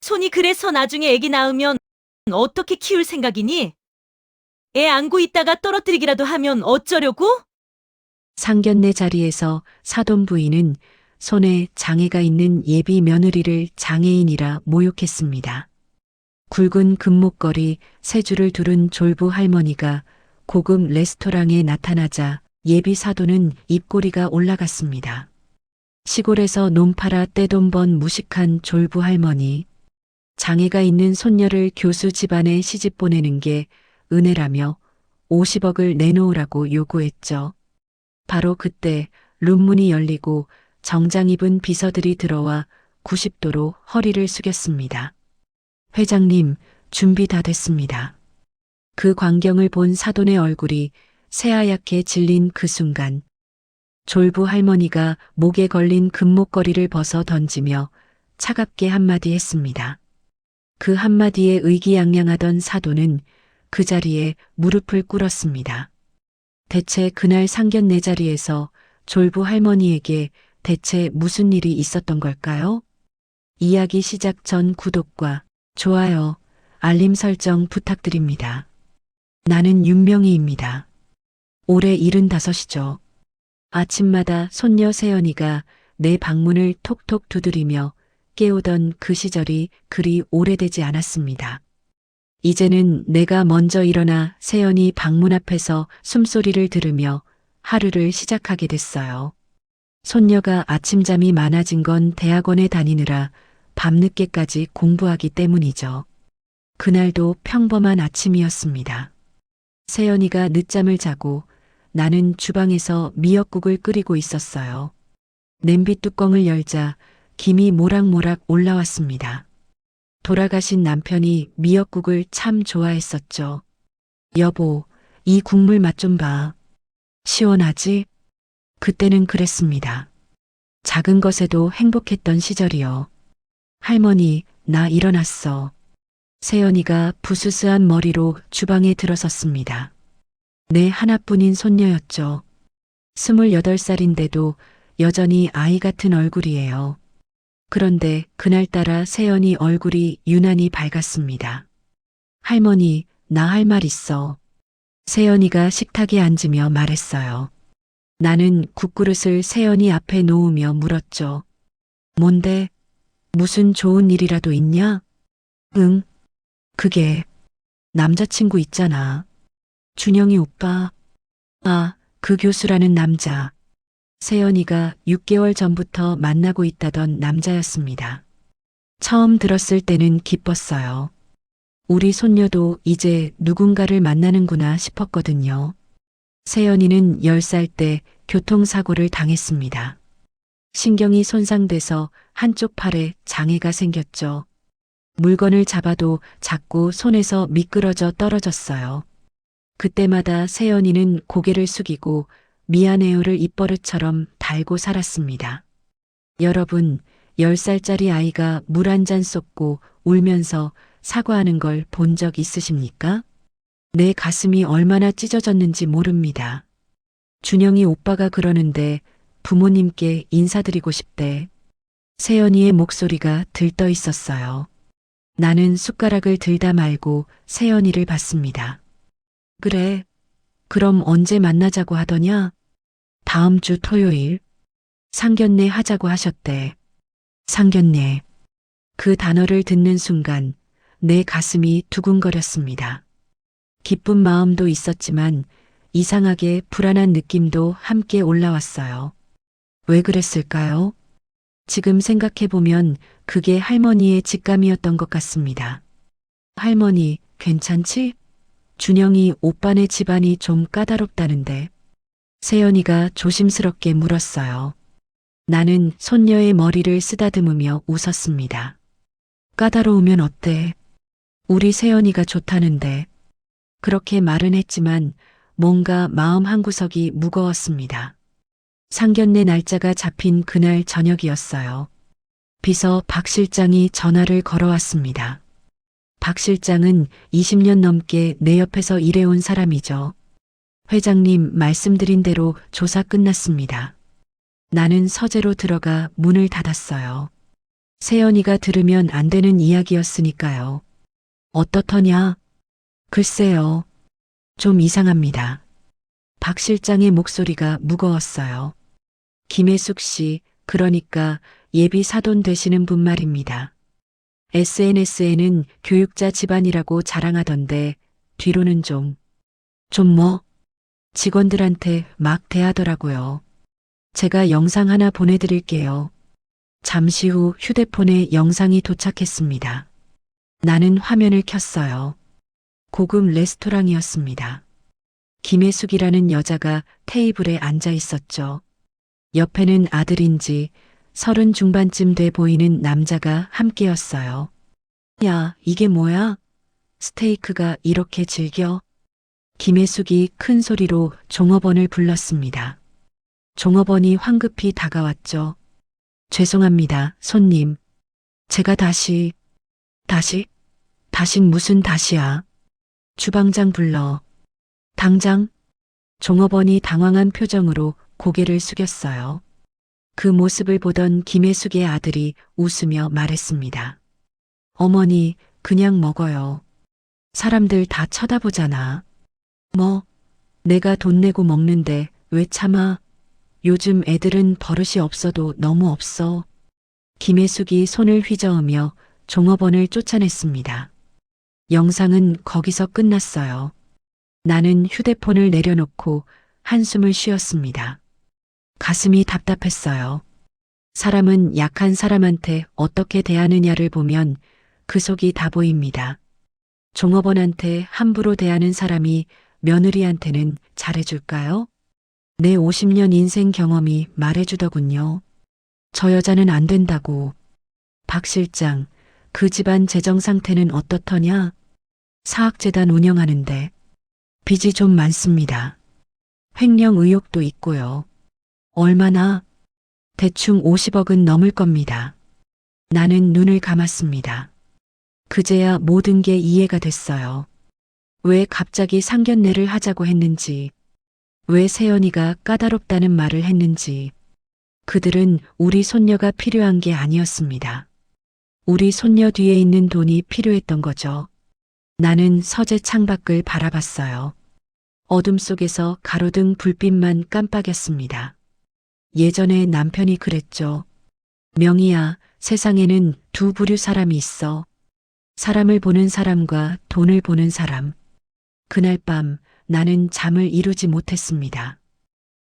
손이 그래서 나중에 애기 낳으면 어떻게 키울 생각이니? 애 안고 있다가 떨어뜨리기라도 하면 어쩌려고? 상견례 자리에서 사돈 부인은 손에 장애가 있는 예비 며느리를 장애인이라 모욕했습니다. 굵은 금목걸이 세 줄을 두른 졸부 할머니가 고급 레스토랑에 나타나자 예비 사돈은 입꼬리가 올라갔습니다. 시골에서 논 팔아 떼돈 번 무식한 졸부 할머니. 장애가 있는 손녀를 교수 집안에 시집 보내는 게 은혜라며 50억을 내놓으라고 요구했죠. 바로 그때 룸문이 열리고 정장 입은 비서들이 들어와 90도로 허리를 숙였습니다. 회장님, 준비 다 됐습니다. 그 광경을 본 사돈의 얼굴이 새하얗게 질린 그 순간 졸부 할머니가 목에 걸린 금목걸이를 벗어 던지며 차갑게 한마디 했습니다. 그 한마디에 의기양양하던 사돈은 그 자리에 무릎을 꿇었습니다. 대체 그날 상견례 자리에서 졸부 할머니에게 대체 무슨 일이 있었던 걸까요? 이야기 시작 전 구독과 좋아요, 알림 설정 부탁드립니다. 나는 윤명희입니다. 올해 75이죠. 아침마다 손녀 세연이가 내 방문을 톡톡 두드리며 깨우던 그 시절이 그리 오래되지 않았습니다. 이제는 내가 먼저 일어나 세연이 방문 앞에서 숨소리를 들으며 하루를 시작하게 됐어요. 손녀가 아침잠이 많아진 건 대학원에 다니느라 밤늦게까지 공부하기 때문이죠. 그날도 평범한 아침이었습니다. 세연이가 늦잠을 자고 나는 주방에서 미역국을 끓이고 있었어요. 냄비 뚜껑을 열자 김이 모락모락 올라왔습니다. 돌아가신 남편이 미역국을 참 좋아했었죠. 여보, 이 국물 맛 좀 봐. 시원하지? 그때는 그랬습니다. 작은 것에도 행복했던 시절이요. 할머니, 나 일어났어. 세연이가 부스스한 머리로 주방에 들어섰습니다. 내 하나뿐인 손녀였죠. 28살인데도 여전히 아이 같은 얼굴이에요. 그런데 그날따라 세연이 얼굴이 유난히 밝았습니다. 할머니, 나 할 말 있어. 세연이가 식탁에 앉으며 말했어요. 나는 국그릇을 세연이 앞에 놓으며 물었죠. 뭔데? 무슨 좋은 일이라도 있냐? 응. 그게 남자친구 있잖아. 준영이 오빠. 아, 그 교수라는 남자. 세연이가 6개월 전부터 만나고 있다던 남자였습니다. 처음 들었을 때는 기뻤어요. 우리 손녀도 이제 누군가를 만나는구나 싶었거든요. 세연이는 10살 때 교통사고를 당했습니다. 신경이 손상돼서 한쪽 팔에 장애가 생겼죠. 물건을 잡아도 자꾸 손에서 미끄러져 떨어졌어요. 그때마다 세연이는 고개를 숙이고 미안해요를 입버릇처럼 달고 살았습니다. 여러분, 10살짜리 아이가 물 한 잔 쏟고 울면서 사과하는 걸 본 적 있으십니까? 내 가슴이 얼마나 찢어졌는지 모릅니다. 준영이 오빠가 그러는데 부모님께 인사드리고 싶대. 세연이의 목소리가 들떠 있었어요. 나는 숟가락을 들다 말고 세연이를 봤습니다. 그래, 그럼 언제 만나자고 하더냐? 다음 주 토요일. 상견례 하자고 하셨대. 상견례. 그 단어를 듣는 순간 내 가슴이 두근거렸습니다. 기쁜 마음도 있었지만 이상하게 불안한 느낌도 함께 올라왔어요. 왜 그랬을까요? 지금 생각해보면 그게 할머니의 직감이었던 것 같습니다. 할머니, 괜찮지? 준영이 오빠네 집안이 좀 까다롭다는데. 세연이가 조심스럽게 물었어요. 나는 손녀의 머리를 쓰다듬으며 웃었습니다. 까다로우면 어때? 우리 세연이가 좋다는데. 그렇게 말은 했지만 뭔가 마음 한구석이 무거웠습니다. 상견례 날짜가 잡힌 그날 저녁이었어요. 비서 박 실장이 전화를 걸어왔습니다. 박 실장은 20년 넘게 내 옆에서 일해온 사람이죠. 회장님 말씀드린 대로 조사 끝났습니다. 나는 서재로 들어가 문을 닫았어요. 세연이가 들으면 안 되는 이야기였으니까요. 어떻더냐? 글쎄요. 좀 이상합니다. 박 실장의 목소리가 무거웠어요. 김혜숙 씨, 그러니까 예비 사돈 되시는 분 말입니다. SNS에는 교육자 집안이라고 자랑하던데 뒤로는 좀 뭐? 직원들한테 막 대하더라고요. 제가 영상 하나 보내드릴게요. 잠시 후 휴대폰에 영상이 도착했습니다. 나는 화면을 켰어요. 고급 레스토랑이었습니다. 김혜숙이라는 여자가 테이블에 앉아 있었죠. 옆에는 아들인지 30 중반쯤 돼 보이는 남자가 함께였어요. 야, 이게 뭐야? 스테이크가 이렇게 질겨? 김혜숙이 큰 소리로 종업원을 불렀습니다. 종업원이 황급히 다가왔죠. 죄송합니다, 손님. 제가 다시 무슨 다시야? 주방장 불러. 당장? 종업원이 당황한 표정으로 고개를 숙였어요. 그 모습을 보던 김혜숙의 아들이 웃으며 말했습니다. 어머니, 그냥 먹어요. 사람들 다 쳐다보잖아. 뭐, 내가 돈 내고 먹는데 왜 참아? 요즘 애들은 버릇이 없어도 너무 없어. 김혜숙이 손을 휘저으며 종업원을 쫓아냈습니다. 영상은 거기서 끝났어요. 나는 휴대폰을 내려놓고 한숨을 쉬었습니다. 가슴이 답답했어요. 사람은 약한 사람한테 어떻게 대하느냐를 보면 그 속이 다 보입니다. 종업원한테 함부로 대하는 사람이 며느리한테는 잘해줄까요? 내 50년 인생 경험이 말해주더군요. 저 여자는 안 된다고. 박 실장, 그 집안 재정 상태는 어떻더냐? 사학재단 운영하는데 빚이 좀 많습니다. 횡령 의혹도 있고요. 얼마나? 대충 50억은 넘을 겁니다. 나는 눈을 감았습니다. 그제야 모든 게 이해가 됐어요. 왜 갑자기 상견례를 하자고 했는지, 왜 세연이가 까다롭다는 말을 했는지. 그들은 우리 손녀가 필요한 게 아니었습니다. 우리 손녀 뒤에 있는 돈이 필요했던 거죠. 나는 서재 창밖을 바라봤어요. 어둠 속에서 가로등 불빛만 깜빡였습니다. 예전에 남편이 그랬죠. 명희야, 세상에는 두 부류 사람이 있어. 사람을 보는 사람과 돈을 보는 사람. 그날 밤 나는 잠을 이루지 못했습니다.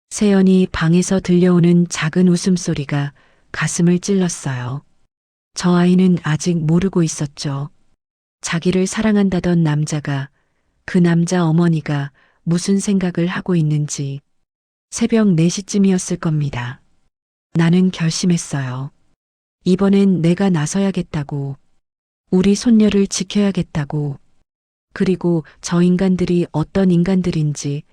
세연이 방에서 들려오는 작은 웃음소리가 가슴을 찔렀어요. 저 아이는 아직 모르고 있었죠. 자기를 사랑한다던 남자가, 그 남자 어머니가 무슨 생각을 하고 있는지. 새벽 4시쯤이었을 겁니다. 나는 결심했어요. 이번엔 내가 나서야겠다고. 우리 손녀를 지켜야겠다고. 그리고 저 인간들이 어떤 인간들인지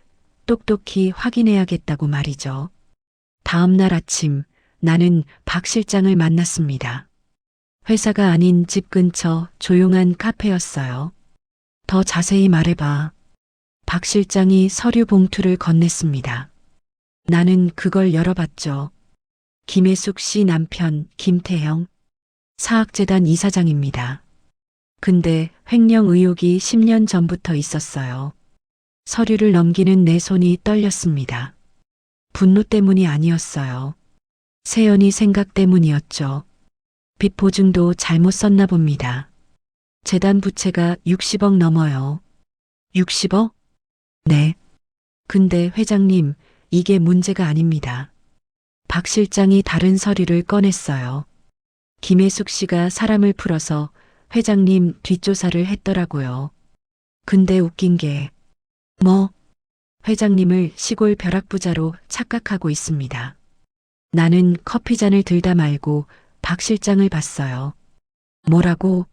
똑똑히 확인해야겠다고 말이죠. 다음 날 아침 나는 박 실장을 만났습니다. 회사가 아닌 집 근처 조용한 카페였어요. 더 자세히 말해봐. 박 실장이 서류 봉투를 건넸습니다. 나는 그걸 열어봤죠. 김혜숙 씨 남편 김태형, 사학재단 이사장입니다. 근데 횡령 의혹이 10년 전부터 있었어요. 서류를 넘기는 내 손이 떨렸습니다. 분노 때문이 아니었어요. 세연이 생각 때문이었죠. 빚 보증도 잘못 썼나 봅니다. 재단 부채가 60억 넘어요. 60억? 네. 근데 회장님, 이게 문제가 아닙니다. 박 실장이 다른 서류를 꺼냈어요. 김혜숙 씨가 사람을 풀어서 회장님 뒷조사를 했더라고요. 근데 웃긴 게, 회장님을 시골 벼락부자로 착각하고 있습니다. 나는 커피잔을 들다 말고 박 실장을 봤어요. 뭐라고?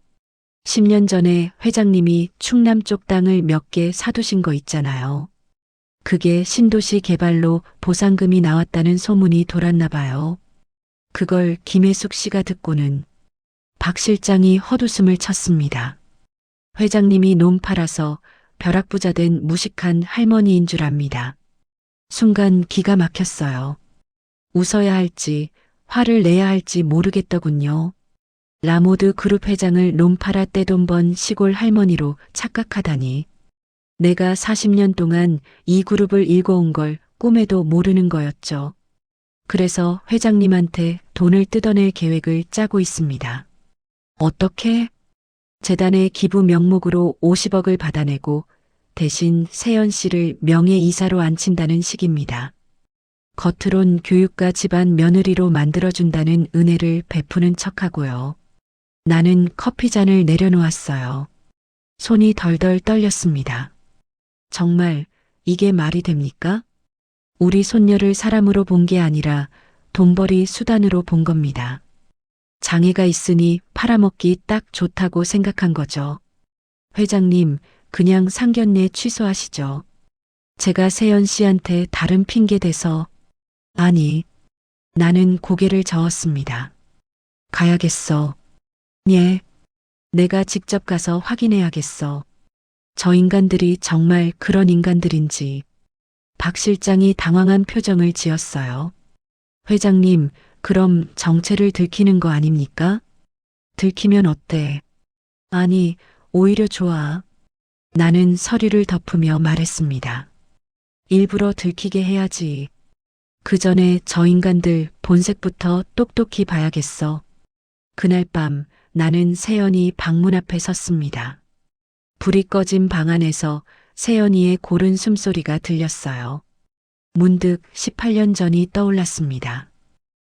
10년 전에 회장님이 충남 쪽 땅을 몇 개 사두신 거 있잖아요. 그게 신도시 개발로 보상금이 나왔다는 소문이 돌았나 봐요. 그걸 김혜숙 씨가 듣고는 박 실장이 헛웃음을 쳤습니다. 회장님이 놈 팔아서 벼락부자 된 무식한 할머니인 줄 압니다. 순간 기가 막혔어요. 웃어야 할지 화를 내야 할지 모르겠더군요. 라모드 그룹 회장을 롬파라 떼돈 번 시골 할머니로 착각하다니. 내가 40년 동안 이 그룹을 일궈온 걸 꿈에도 모르는 거였죠. 그래서 회장님한테 돈을 뜯어낼 계획을 짜고 있습니다. 어떻게? 재단의 기부 명목으로 50억을 받아내고 대신 세연 씨를 명예이사로 앉힌다는 식입니다. 겉으론 교육가 집안 며느리로 만들어준다는 은혜를 베푸는 척하고요. 나는 커피잔을 내려놓았어요. 손이 덜덜 떨렸습니다. 정말 이게 말이 됩니까? 우리 손녀를 사람으로 본 게 아니라 돈벌이 수단으로 본 겁니다. 장애가 있으니 팔아먹기 딱 좋다고 생각한 거죠. 회장님, 그냥 상견례 취소하시죠. 제가 세연 씨한테 다른 핑계 대서. 아니, 나는 고개를 저었습니다. 가야겠어. 예, 내가 직접 가서 확인해야겠어. 저 인간들이 정말 그런 인간들인지. 박 실장이 당황한 표정을 지었어요. 회장님, 그럼 정체를 들키는 거 아닙니까? 들키면 어때? 아니, 오히려 좋아. 나는 서류를 덮으며 말했습니다. 일부러 들키게 해야지. 그 전에 저 인간들 본색부터 똑똑히 봐야겠어. 그날 밤 나는 세연이 방문 앞에 섰습니다. 불이 꺼진 방 안에서 세연이의 고른 숨소리가 들렸어요. 문득 18년 전이 떠올랐습니다.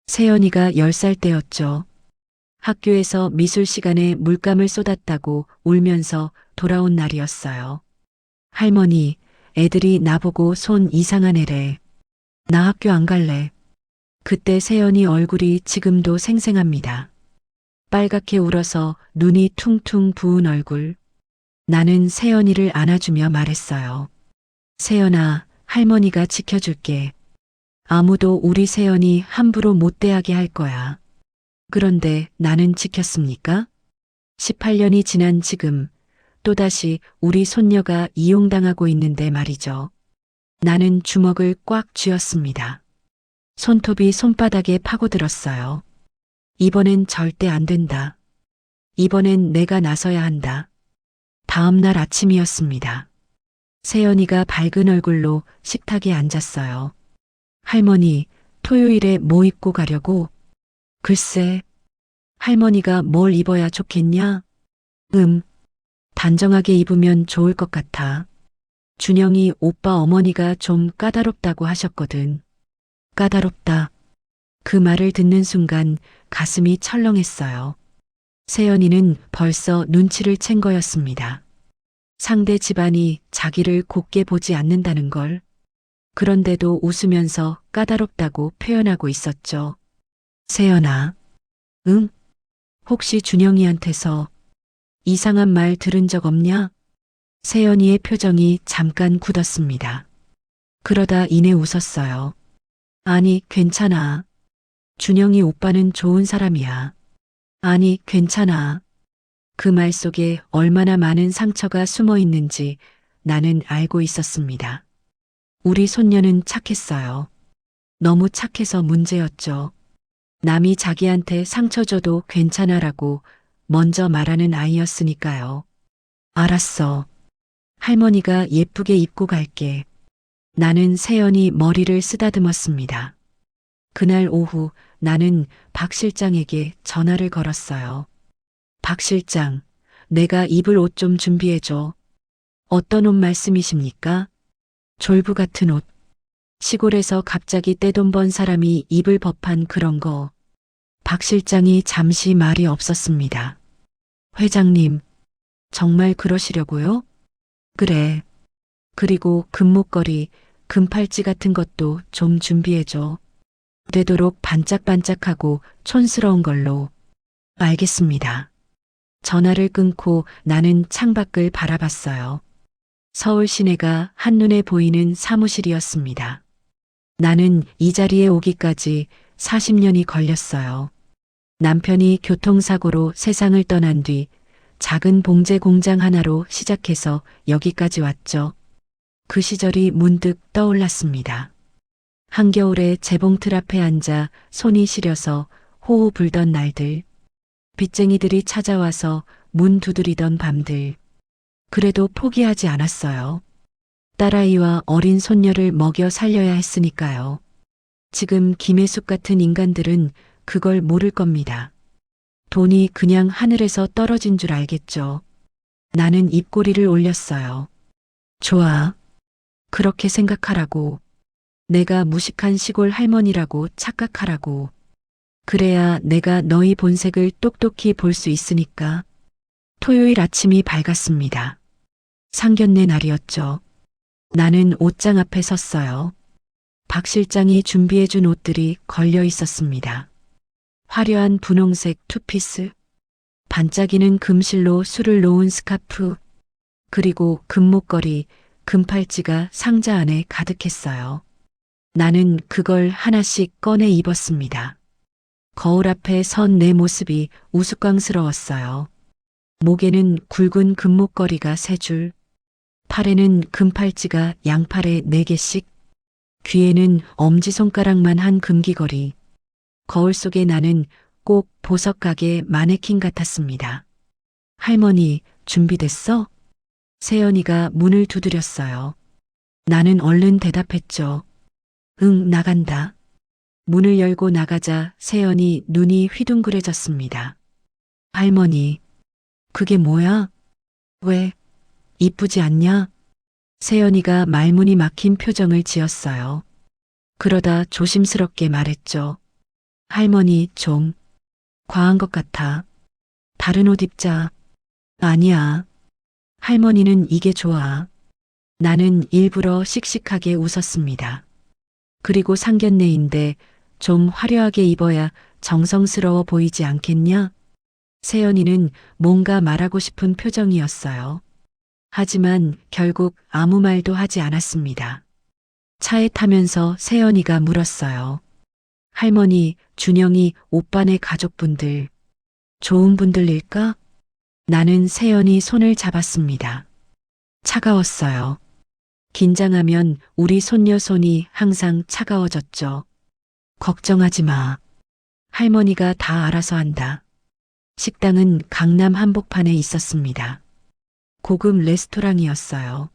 세연이가 10살 때였죠. 학교에서 미술 시간에 물감을 쏟았다고 울면서 돌아온 날이었어요. 할머니, 애들이 나보고 손 이상한 애래. 나 학교 안 갈래. 그때 세연이 얼굴이 지금도 생생합니다. 빨갛게 울어서 눈이 퉁퉁 부은 얼굴. 나는 세연이를 안아주며 말했어요. 세연아, 할머니가 지켜줄게. 아무도 우리 세연이 함부로 못 대하게 할 거야. 그런데 나는 지켰습니까? 18년이 지난 지금 또다시 우리 손녀가 이용당하고 있는데 말이죠. 나는 주먹을 꽉 쥐었습니다. 손톱이 손바닥에 파고들었어요. 이번엔 절대 안 된다. 이번엔 내가 나서야 한다. 다음 날 아침이었습니다. 세연이가 밝은 얼굴로 식탁에 앉았어요. 할머니, 토요일에 뭐 입고 가려고? 글쎄, 할머니가 뭘 입어야 좋겠냐? 단정하게 입으면 좋을 것 같아. 준영이 오빠 어머니가 좀 까다롭다고 하셨거든. 까다롭다. 그 말을 듣는 순간 가슴이 철렁했어요. 세연이는 벌써 눈치를 챈 거였습니다. 상대 집안이 자기를 곱게 보지 않는다는 걸. 그런데도 웃으면서 까다롭다고 표현하고 있었죠. 세연아. 응? 혹시 준영이한테서 이상한 말 들은 적 없냐? 세연이의 표정이 잠깐 굳었습니다. 그러다 이내 웃었어요. 아니, 괜찮아. 준영이 오빠는 좋은 사람이야. 아니, 괜찮아. 그 말 속에 얼마나 많은 상처가 숨어 있는지 나는 알고 있었습니다. 우리 손녀는 착했어요. 너무 착해서 문제였죠. 남이 자기한테 상처 줘도 괜찮아라고 먼저 말하는 아이였으니까요. 알았어. 할머니가 예쁘게 입고 갈게. 나는 세연이 머리를 쓰다듬었습니다. 그날 오후 나는 박 실장에게 전화를 걸었어요. 박 실장, 내가 입을 옷 좀 준비해줘. 어떤 옷 말씀이십니까? 졸부 같은 옷. 시골에서 갑자기 떼돈 번 사람이 입을 법한 그런 거. 박 실장이 잠시 말이 없었습니다. 회장님, 정말 그러시려고요? 그래. 그리고 금목걸이, 금팔찌 같은 것도 좀 준비해줘. 되도록 반짝반짝하고 촌스러운 걸로. 알겠습니다. 전화를 끊고 나는 창밖을 바라봤어요. 서울 시내가 한눈에 보이는 사무실이었습니다. 나는 이 자리에 오기까지 40년이 걸렸어요. 남편이 교통사고로 세상을 떠난 뒤 작은 봉제 공장 하나로 시작해서 여기까지 왔죠. 그 시절이 문득 떠올랐습니다. 한겨울에 재봉틀 앞에 앉아 손이 시려서 호호 불던 날들. 빚쟁이들이 찾아와서 문 두드리던 밤들. 그래도 포기하지 않았어요. 딸아이와 어린 손녀를 먹여 살려야 했으니까요. 지금 김혜숙 같은 인간들은 그걸 모를 겁니다. 돈이 그냥 하늘에서 떨어진 줄 알겠죠. 나는 입꼬리를 올렸어요. 좋아. 그렇게 생각하라고. 내가 무식한 시골 할머니라고 착각하라고. 그래야 내가 너희 본색을 똑똑히 볼 수 있으니까. 토요일 아침이 밝았습니다. 상견례 날이었죠. 나는 옷장 앞에 섰어요. 박 실장이 준비해준 옷들이 걸려 있었습니다. 화려한 분홍색 투피스, 반짝이는 금실로 술을 놓은 스카프, 그리고 금목걸이, 금팔찌가 상자 안에 가득했어요. 나는 그걸 하나씩 꺼내 입었습니다. 거울 앞에 선 내 모습이 우스꽝스러웠어요. 목에는 굵은 금목걸이가 3줄, 팔에는 금팔찌가 양팔에 4개씩, 귀에는 엄지손가락만 한 금귀걸이. 거울 속에 나는 꼭 보석 가게 마네킹 같았습니다. 할머니, 준비됐어? 세연이가 문을 두드렸어요. 나는 얼른 대답했죠. 응, 나간다. 문을 열고 나가자 세연이 눈이 휘둥그레졌습니다. 할머니, 그게 뭐야? 왜? 이쁘지 않냐? 세연이가 말문이 막힌 표정을 지었어요. 그러다 조심스럽게 말했죠. 할머니, 좀 과한 것 같아. 다른 옷 입자. 아니야. 할머니는 이게 좋아. 나는 일부러 씩씩하게 웃었습니다. 그리고 상견례인데 좀 화려하게 입어야 정성스러워 보이지 않겠냐? 세연이는 뭔가 말하고 싶은 표정이었어요. 하지만 결국 아무 말도 하지 않았습니다. 차에 타면서 세연이가 물었어요. 할머니, 준영이 오빠네 가족분들, 좋은 분들일까? 나는 세연이 손을 잡았습니다. 차가웠어요. 긴장하면 우리 손녀 손이 항상 차가워졌죠. 걱정하지 마. 할머니가 다 알아서 한다. 식당은 강남 한복판에 있었습니다. 고급 레스토랑이었어요.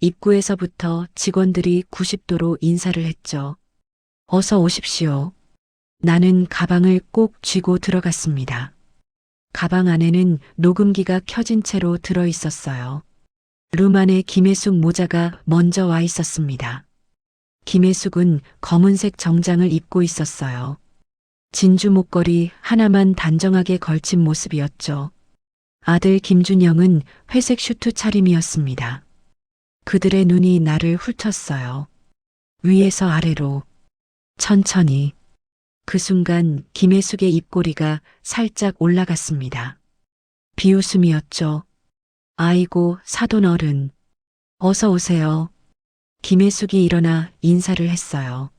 입구에서부터 직원들이 90도로 인사를 했죠. 어서 오십시오. 나는 가방을 꼭 쥐고 들어갔습니다. 가방 안에는 녹음기가 켜진 채로 들어 있었어요. 룸 안에 김혜숙 모자가 먼저 와 있었습니다. 김혜숙은 검은색 정장을 입고 있었어요. 진주 목걸이 하나만 단정하게 걸친 모습이었죠. 아들 김준영은 회색 슈트 차림이었습니다. 그들의 눈이 나를 훑었어요. 위에서 아래로. 천천히. 그 순간 김혜숙의 입꼬리가 살짝 올라갔습니다. 비웃음이었죠. 아이고, 사돈 어른. 어서 오세요. 김혜숙이 일어나 인사를 했어요.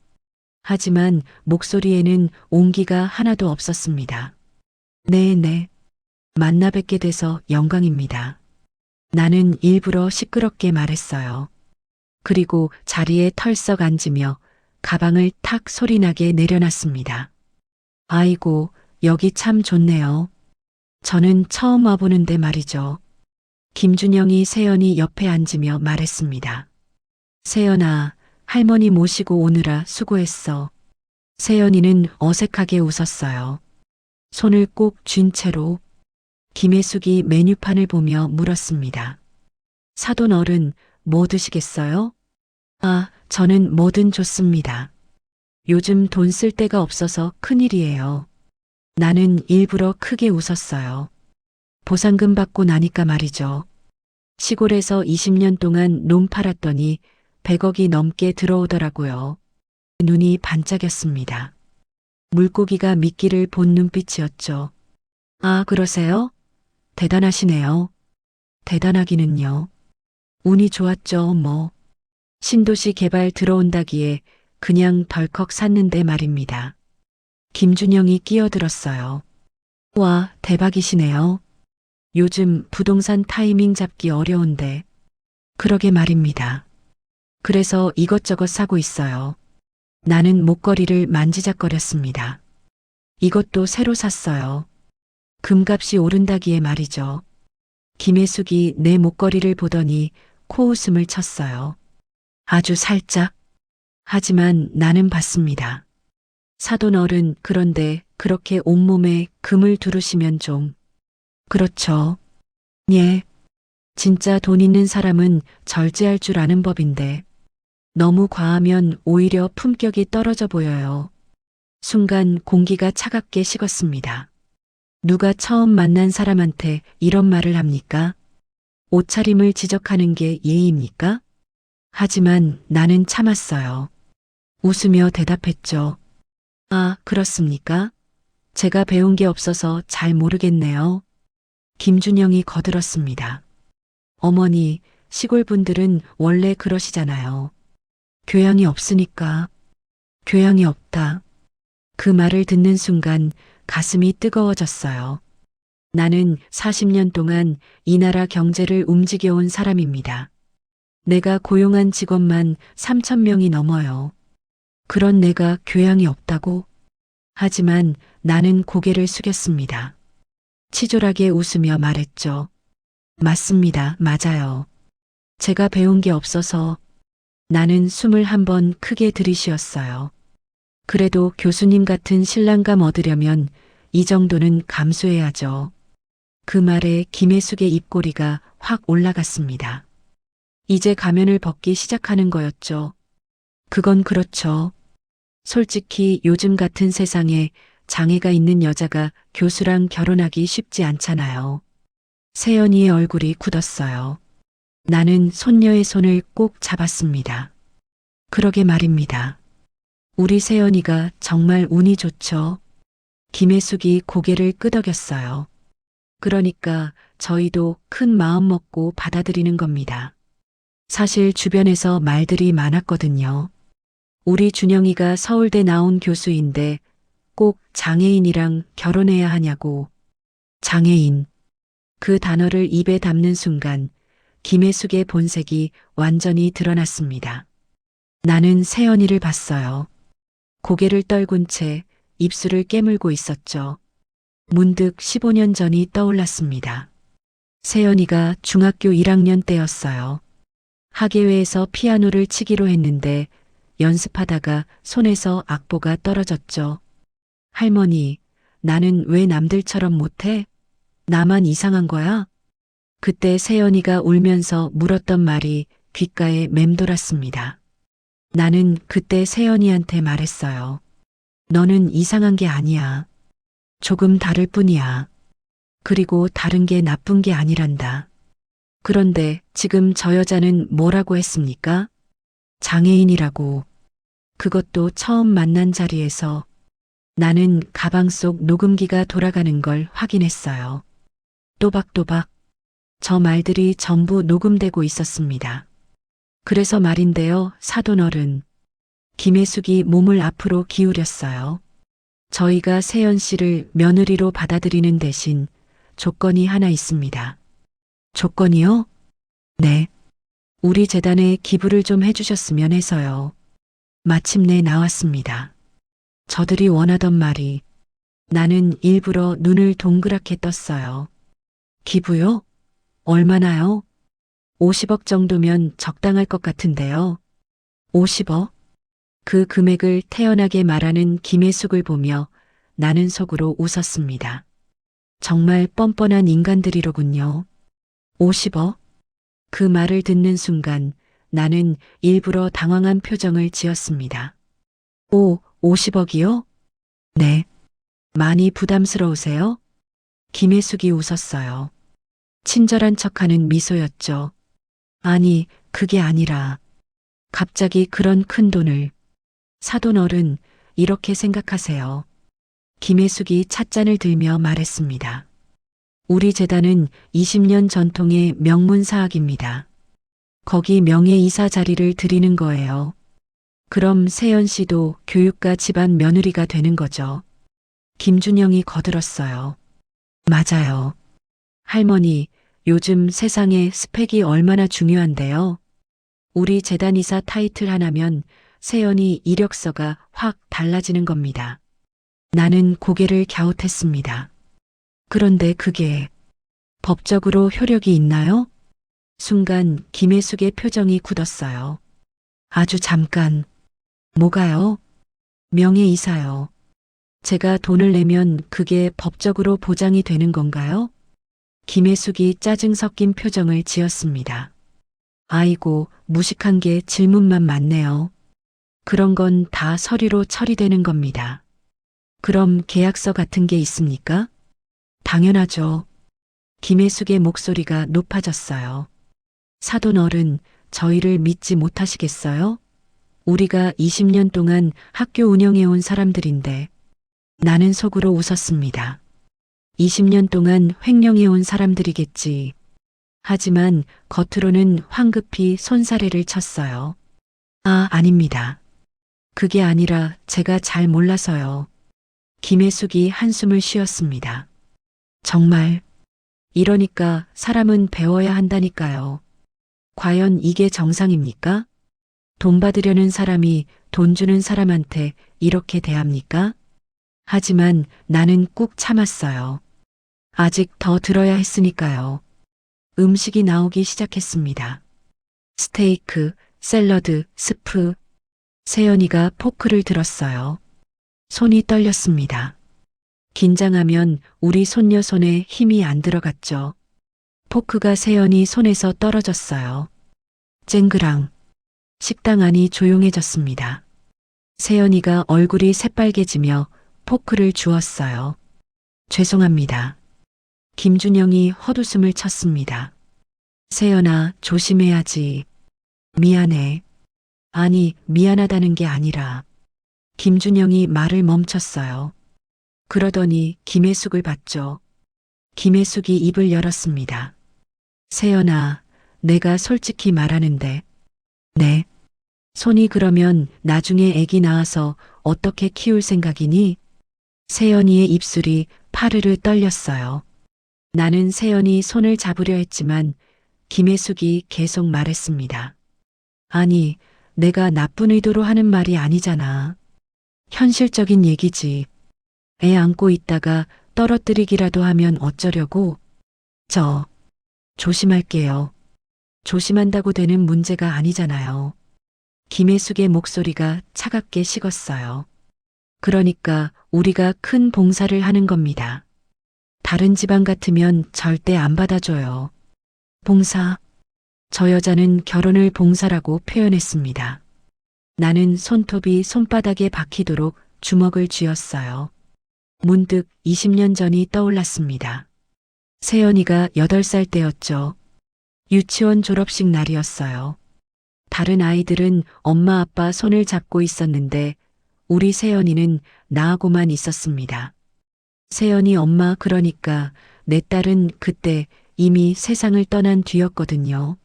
하지만 목소리에는 온기가 하나도 없었습니다. 네네. 만나 뵙게 돼서 영광입니다. 나는 일부러 시끄럽게 말했어요. 그리고 자리에 털썩 앉으며 가방을 탁 소리나게 내려놨습니다. 아이고, 여기 참 좋네요. 저는 처음 와보는데 말이죠. 김준영이 세연이 옆에 앉으며 말했습니다. 세연아, 할머니 모시고 오느라 수고했어. 세연이는 어색하게 웃었어요. 손을 꼭 쥔 채로. 김혜숙이 메뉴판을 보며 물었습니다. 사돈 어른, 뭐 드시겠어요? 아, 저는 뭐든 좋습니다. 요즘 돈 쓸 데가 없어서 큰일이에요. 나는 일부러 크게 웃었어요. 보상금 받고 나니까 말이죠. 시골에서 20년 동안 논 팔았더니 100억이 넘게 들어오더라고요. 눈이 반짝였습니다. 물고기가 미끼를 본 눈빛이었죠. 아, 그러세요? 대단하시네요. 대단하기는요. 운이 좋았죠, 뭐. 신도시 개발 들어온다기에 그냥 덜컥 샀는데 말입니다. 김준영이 끼어들었어요. 와, 대박이시네요. 요즘 부동산 타이밍 잡기 어려운데. 그러게 말입니다. 그래서 이것저것 사고 있어요. 나는 목걸이를 만지작거렸습니다. 이것도 새로 샀어요. 금값이 오른다기에 말이죠. 김혜숙이 내 목걸이를 보더니 코웃음을 쳤어요. 아주 살짝. 하지만 나는 받습니다. 사돈 어른, 그런데 그렇게 온몸에 금을 두르시면 좀. 그렇죠. 예. 진짜 돈 있는 사람은 절제할 줄 아는 법인데 너무 과하면 오히려 품격이 떨어져 보여요. 순간 공기가 차갑게 식었습니다. 누가 처음 만난 사람한테 이런 말을 합니까? 옷차림을 지적하는 게 예의입니까? 하지만 나는 참았어요. 웃으며 대답했죠. 아, 그렇습니까? 제가 배운 게 없어서 잘 모르겠네요. 김준영이 거들었습니다. 어머니, 시골 분들은 원래 그러시잖아요. 교양이 없으니까. 교양이 없다. 그 말을 듣는 순간 가슴이 뜨거워졌어요. 나는 40년 동안 이 나라 경제를 움직여온 사람입니다. 내가 고용한 직원만 3,000명이 넘어요. 그런 내가 교양이 없다고? 하지만 나는 고개를 숙였습니다. 치졸하게 웃으며 말했죠. 맞습니다. 맞아요. 제가 배운 게 없어서. 나는 숨을 한번 크게 들이쉬었어요. 그래도 교수님 같은 신랑감 얻으려면 이 정도는 감수해야죠. 그 말에 김혜숙의 입꼬리가 확 올라갔습니다. 이제 가면을 벗기 시작하는 거였죠. 그건 그렇죠. 솔직히 요즘 같은 세상에 장애가 있는 여자가 교수랑 결혼하기 쉽지 않잖아요. 세연이의 얼굴이 굳었어요. 나는 손녀의 손을 꼭 잡았습니다. 그러게 말입니다. 우리 세연이가 정말 운이 좋죠. 김혜숙이 고개를 끄덕였어요. 그러니까 저희도 큰 마음 먹고 받아들이는 겁니다. 사실 주변에서 말들이 많았거든요. 우리 준영이가 서울대 나온 교수인데 꼭 장애인이랑 결혼해야 하냐고. 장애인. 그 단어를 입에 담는 순간 김혜숙의 본색이 완전히 드러났습니다. 나는 세연이를 봤어요. 고개를 떨군 채 입술을 깨물고 있었죠. 문득 15년 전이 떠올랐습니다. 세연이가 중학교 1학년 때였어요. 학예회에서 피아노를 치기로 했는데 연습하다가 손에서 악보가 떨어졌죠. 할머니, 나는 왜 남들처럼 못해? 나만 이상한 거야? 그때 세연이가 울면서 물었던 말이 귓가에 맴돌았습니다. 나는 그때 세연이한테 말했어요. 너는 이상한 게 아니야. 조금 다를 뿐이야. 그리고 다른 게 나쁜 게 아니란다. 그런데 지금 저 여자는 뭐라고 했습니까? 장애인이라고. 그것도 처음 만난 자리에서. 나는 가방 속 녹음기가 돌아가는 걸 확인했어요. 또박또박. 저 말들이 전부 녹음되고 있었습니다. 그래서 말인데요, 사돈 어른. 김혜숙이 몸을 앞으로 기울였어요. 저희가 세연 씨를 며느리로 받아들이는 대신 조건이 하나 있습니다. 조건이요? 네. 우리 재단에 기부를 좀 해주셨으면 해서요. 마침내 나왔습니다. 저들이 원하던 말이. 나는 일부러 눈을 동그랗게 떴어요. 기부요? 얼마나요? 50억 정도면 적당할 것 같은데요. 50억? 그 금액을 태연하게 말하는 김혜숙을 보며 나는 속으로 웃었습니다. 정말 뻔뻔한 인간들이로군요. 50억? 그 말을 듣는 순간 나는 일부러 당황한 표정을 지었습니다. 50억이요? 네. 많이 부담스러우세요? 김혜숙이 웃었어요. 친절한 척하는 미소였죠. 아니, 그게 아니라 갑자기 그런 큰 돈을. 사돈 어른, 이렇게 생각하세요. 김혜숙이 찻잔을 들며 말했습니다. 우리 재단은 20년 전통의 명문사학입니다. 거기 명예이사 자리를 드리는 거예요. 그럼 세연 씨도 교육가 집안 며느리가 되는 거죠. 김준영이 거들었어요. 맞아요. 할머니, 요즘 세상에 스펙이 얼마나 중요한데요. 우리 재단이사 타이틀 하나면 세연이 이력서가 확 달라지는 겁니다. 나는 고개를 갸웃했습니다. 그런데 그게 법적으로 효력이 있나요? 순간 김혜숙의 표정이 굳었어요. 아주 잠깐. 뭐가요? 명예이사요. 제가 돈을 내면 그게 법적으로 보장이 되는 건가요? 김혜숙이 짜증 섞인 표정을 지었습니다. 아이고, 무식한 게 질문만 많네요. 그런 건 다 서류로 처리되는 겁니다. 그럼 계약서 같은 게 있습니까? 당연하죠. 김혜숙의 목소리가 높아졌어요. 사돈 어른, 저희를 믿지 못하시겠어요? 우리가 20년 동안 학교 운영해온 사람들인데 나는 속으로 웃었습니다. 20년 동안 횡령해온 사람들이겠지. 하지만 겉으로는 황급히 손사래를 쳤어요. 아, 아닙니다. 그게 아니라 제가 잘 몰라서요. 김혜숙이 한숨을 쉬었습니다. 정말, 이러니까 사람은 배워야 한다니까요. 과연 이게 정상입니까? 돈 받으려는 사람이 돈 주는 사람한테 이렇게 대합니까? 하지만 나는 꾹 참았어요. 아직 더 들어야 했으니까요. 음식이 나오기 시작했습니다. 스테이크, 샐러드, 스프. 세연이가 포크를 들었어요. 손이 떨렸습니다. 긴장하면 우리 손녀 손에 힘이 안 들어갔죠. 포크가 세연이 손에서 떨어졌어요. 쨍그랑. 식당 안이 조용해졌습니다. 세연이가 얼굴이 새빨개지며 포크를 주었어요. 죄송합니다. 김준영이 헛웃음을 쳤습니다. 세연아, 조심해야지. 미안해. 아니, 미안하다는 게 아니라. 김준영이 말을 멈췄어요. 그러더니 김혜숙을 봤죠. 김혜숙이 입을 열었습니다. 세연아, 내가 솔직히 말하는데. 네. 손이 그러면 나중에 애기 낳아서 어떻게 키울 생각이니? 세연이의 입술이 파르르 떨렸어요. 나는 세연이 손을 잡으려 했지만 김혜숙이 계속 말했습니다. 아니, 내가 나쁜 의도로 하는 말이 아니잖아. 현실적인 얘기지. 애 안고 있다가 떨어뜨리기라도 하면 어쩌려고? 조심할게요. 조심한다고 되는 문제가 아니잖아요. 김혜숙의 목소리가 차갑게 식었어요. 그러니까 우리가 큰 봉사를 하는 겁니다. 다른 집안 같으면 절대 안 받아줘요. 봉사. 저 여자는 결혼을 봉사라고 표현했습니다. 나는 손톱이 손바닥에 박히도록 주먹을 쥐었어요. 문득 20년 전이 떠올랐습니다. 세연이가 8살 때였죠. 유치원 졸업식 날이었어요. 다른 아이들은 엄마 아빠 손을 잡고 있었는데 우리 세연이는 나하고만 있었습니다. 세연이 엄마 그러니까 내 딸은 그때 이미 세상을 떠난 뒤였거든요.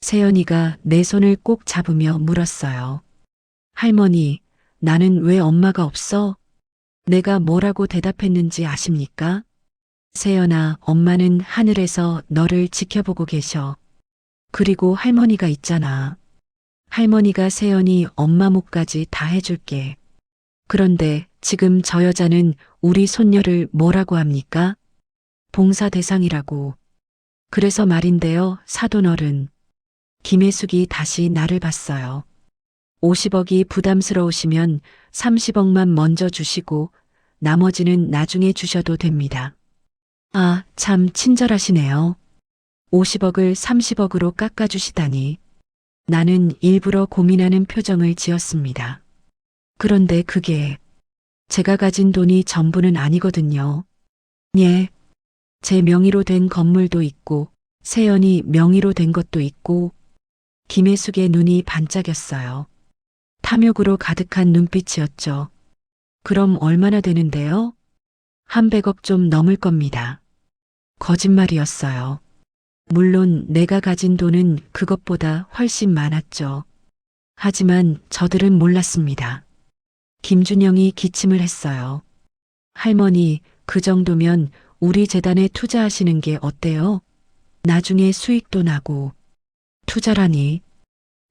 세연이가 내 손을 꼭 잡으며 물었어요. 할머니, 나는 왜 엄마가 없어? 내가 뭐라고 대답했는지 아십니까? 세연아, 엄마는 하늘에서 너를 지켜보고 계셔. 그리고 할머니가 있잖아. 할머니가 세연이 엄마 목까지 다 해줄게. 그런데 지금 저 여자는 우리 손녀를 뭐라고 합니까? 봉사 대상이라고. 그래서 말인데요, 사돈 어른. 김혜숙이 다시 나를 봤어요. 50억이 부담스러우시면 30억만 먼저 주시고 나머지는 나중에 주셔도 됩니다. 아, 참 친절하시네요. 50억을 30억으로 깎아주시다니. 나는 일부러 고민하는 표정을 지었습니다. 그런데 그게 제가 가진 돈이 전부는 아니거든요. 예. 제 명의로 된 건물도 있고 세연이 명의로 된 것도 있고. 김혜숙의 눈이 반짝였어요. 탐욕으로 가득한 눈빛이었죠. 그럼 얼마나 되는데요? 한 100억 좀 넘을 겁니다. 거짓말이었어요. 물론 내가 가진 돈은 그것보다 훨씬 많았죠. 하지만 저들은 몰랐습니다. 김준영이 기침을 했어요. 할머니, 그 정도면 우리 재단에 투자하시는 게 어때요? 나중에 수익도 나고. 투자라니.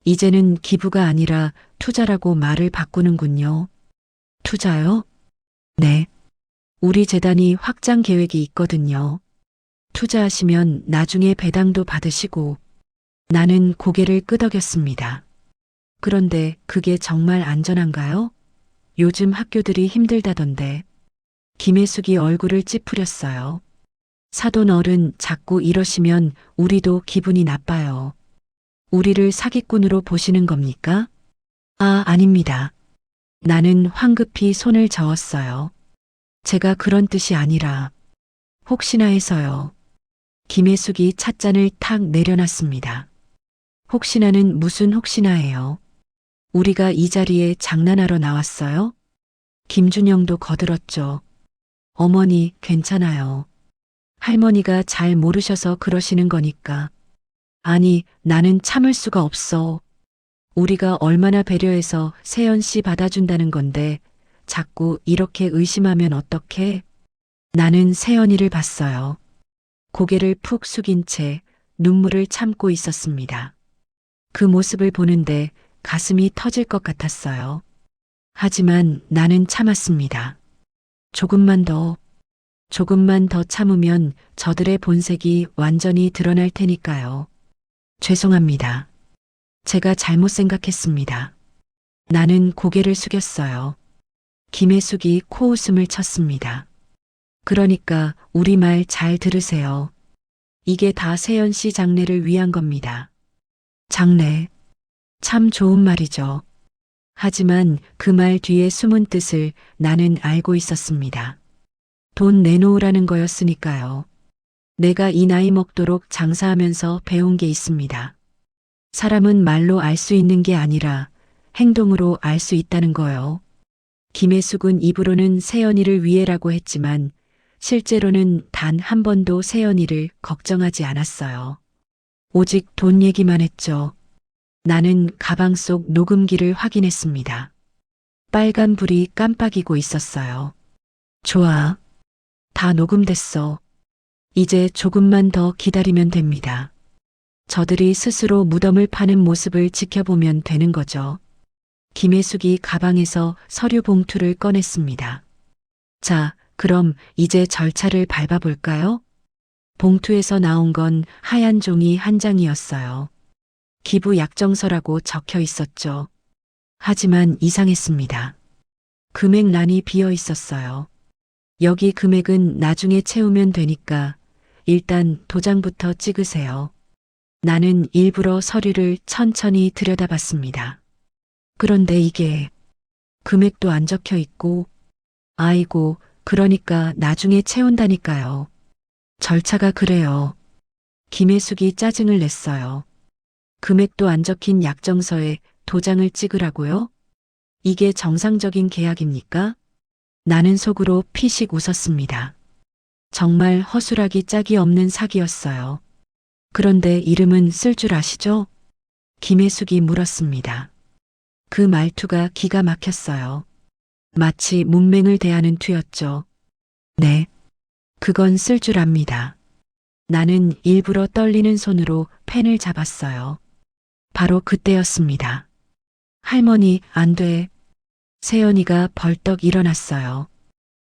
이제는 기부가 아니라 투자라고 말을 바꾸는군요. 투자요? 네. 우리 재단이 확장 계획이 있거든요. 투자하시면 나중에 배당도 받으시고. 나는 고개를 끄덕였습니다. 그런데 그게 정말 안전한가요? 요즘 학교들이 힘들다던데. 김혜숙이 얼굴을 찌푸렸어요. 사돈 어른 자꾸 이러시면 우리도 기분이 나빠요. 우리를 사기꾼으로 보시는 겁니까? 아, 아닙니다. 나는 황급히 손을 저었어요. 제가 그런 뜻이 아니라 혹시나 해서요. 김혜숙이 찻잔을 탁 내려놨습니다. 혹시나는 무슨 혹시나예요? 우리가 이 자리에 장난하러 나왔어요? 김준영도 거들었죠. 어머니, 괜찮아요. 할머니가 잘 모르셔서 그러시는 거니까. 아니, 나는 참을 수가 없어. 우리가 얼마나 배려해서 세연 씨 받아준다는 건데 자꾸 이렇게 의심하면 어떡해? 나는 세연이를 봤어요. 고개를 푹 숙인 채 눈물을 참고 있었습니다. 그 모습을 보는데 가슴이 터질 것 같았어요. 하지만 나는 참았습니다. 조금만 더 참으면 저들의 본색이 완전히 드러날 테니까요. 죄송합니다. 제가 잘못 생각했습니다. 나는 고개를 숙였어요. 김혜숙이 코웃음을 쳤습니다. 그러니까 우리 말 잘 들으세요. 이게 다 세연 씨 장래를 위한 겁니다. 장래. 참 좋은 말이죠. 하지만 그 말 뒤에 숨은 뜻을 나는 알고 있었습니다. 돈 내놓으라는 거였으니까요. 내가 이 나이 먹도록 장사하면서 배운 게 있습니다. 사람은 말로 알 수 있는 게 아니라 행동으로 알 수 있다는 거요. 김혜숙은 입으로는 세연이를 위해라고 했지만 실제로는 단 한 번도 세연이를 걱정하지 않았어요. 오직 돈 얘기만 했죠. 나는 가방 속 녹음기를 확인했습니다. 빨간 불이 깜빡이고 있었어요. 좋아. 다 녹음됐어. 이제 조금만 더 기다리면 됩니다. 저들이 스스로 무덤을 파는 모습을 지켜보면 되는 거죠. 김혜숙이 가방에서 서류 봉투를 꺼냈습니다. 자, 그럼 이제 절차를 밟아볼까요? 봉투에서 나온 건 하얀 종이 한 장이었어요. 기부 약정서라고 적혀 있었죠. 하지만 이상했습니다. 금액란이 비어 있었어요. 여기 금액은 나중에 채우면 되니까 일단 도장부터 찍으세요. 나는 일부러 서류를 천천히 들여다봤습니다. 그런데 이게 금액도 안 적혀 있고, 아이고, 그러니까 나중에 채운다니까요. 절차가 그래요. 김혜숙이 짜증을 냈어요. 금액도 안 적힌 약정서에 도장을 찍으라고요? 이게 정상적인 계약입니까? 나는 속으로 피식 웃었습니다. 정말 허술하기 짝이 없는 사기였어요. 그런데 이름은 쓸 줄 아시죠? 김혜숙이 물었습니다. 그 말투가 기가 막혔어요. 마치 문맹을 대하는 투였죠. 네. 그건 쓸 줄 압니다. 나는 일부러 떨리는 손으로 펜을 잡았어요. 바로 그때였습니다. 할머니, 안 돼. 세연이가 벌떡 일어났어요.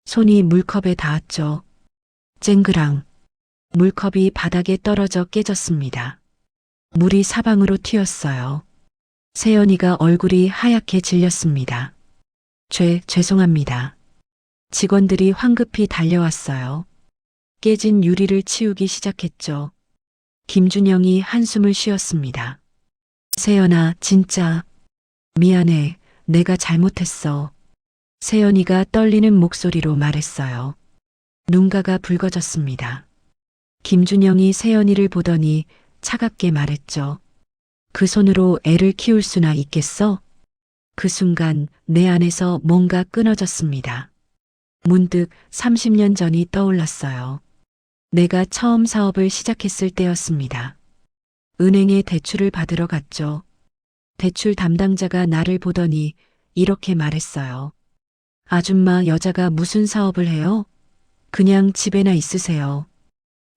손이 물컵에 닿았죠. 쨍그랑. 물컵이 바닥에 떨어져 깨졌습니다. 물이 사방으로 튀었어요. 세연이가 얼굴이 하얗게 질렸습니다. 죄송합니다. 직원들이 황급히 달려왔어요. 깨진 유리를 치우기 시작했죠. 김준영이 한숨을 쉬었습니다. 세연아, 진짜 미안해. 내가 잘못했어. 세연이가 떨리는 목소리로 말했어요. 눈가가 붉어졌습니다. 김준영이 세연이를 보더니 차갑게 말했죠. 그 손으로 애를 키울 수나 있겠어? 그 순간 내 안에서 뭔가 끊어졌습니다. 문득 30년 전이 떠올랐어요. 내가 처음 사업을 시작했을 때였습니다. 은행에 대출을 받으러 갔죠. 대출 담당자가 나를 보더니 이렇게 말했어요. 아줌마 여자가 무슨 사업을 해요? 그냥 집에나 있으세요.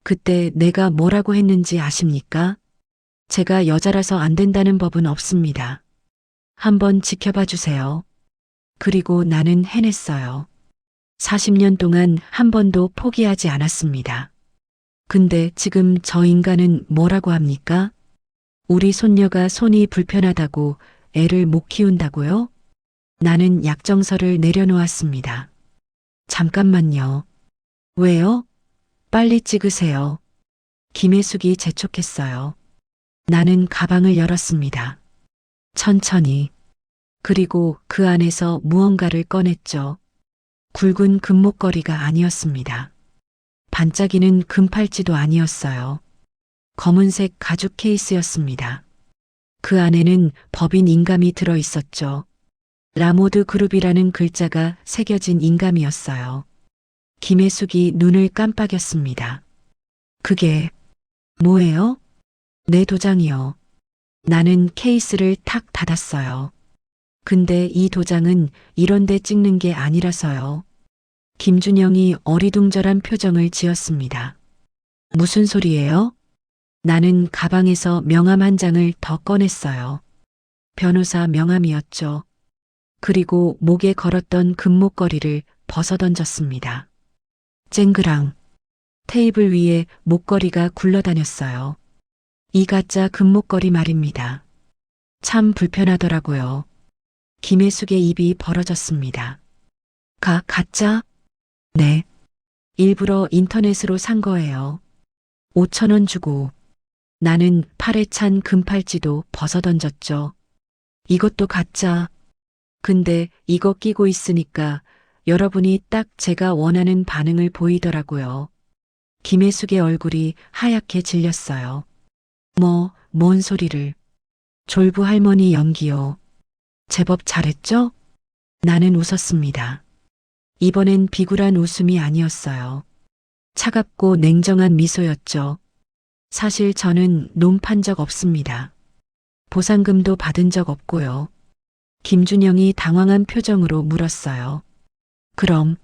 그때 내가 뭐라고 했는지 아십니까? 제가 여자라서 안 된다는 법은 없습니다. 한번 지켜봐 주세요. 그리고 나는 해냈어요. 40년 동안 한 번도 포기하지 않았습니다. 근데 지금 저 인간은 뭐라고 합니까? 우리 손녀가 손이 불편하다고 애를 못 키운다고요? 나는 약정서를 내려놓았습니다. 잠깐만요. 왜요? 빨리 찍으세요. 김혜숙이 재촉했어요. 나는 가방을 열었습니다. 천천히. 그리고 그 안에서 무언가를 꺼냈죠. 굵은 금목걸이가 아니었습니다. 반짝이는 금팔찌도 아니었어요. 검은색 가죽 케이스였습니다. 그 안에는 법인 인감이 들어 있었죠. 라모드 그룹이라는 글자가 새겨진 인감이었어요. 김혜숙이 눈을 깜빡였습니다. 그게 뭐예요? 내 도장이요. 나는 케이스를 탁 닫았어요. 근데 이 도장은 이런 데 찍는 게 아니라서요. 김준영이 어리둥절한 표정을 지었습니다. 무슨 소리예요? 나는 가방에서 명함 한 장을 더 꺼냈어요. 변호사 명함이었죠. 그리고 목에 걸었던 금목걸이를 벗어던졌습니다. 쨍그랑. 테이블 위에 목걸이가 굴러다녔어요. 이 가짜 금목걸이 말입니다. 참 불편하더라고요. 김혜숙의 입이 벌어졌습니다. 가짜? 네. 일부러 인터넷으로 산 거예요. 5,000원 주고. 나는 팔에 찬 금팔찌도 벗어던졌죠. 이것도 가짜. 근데 이거 끼고 있으니까 여러분이 딱 제가 원하는 반응을 보이더라고요. 김혜숙의 얼굴이 하얗게 질렸어요. 뭔 소리를. 졸부 할머니 연기요. 제법 잘했죠? 나는 웃었습니다. 이번엔 비굴한 웃음이 아니었어요. 차갑고 냉정한 미소였죠. 사실 저는 놈 판 적 없습니다. 보상금도 받은 적 없고요. 김준영이 당황한 표정으로 물었어요. 그럼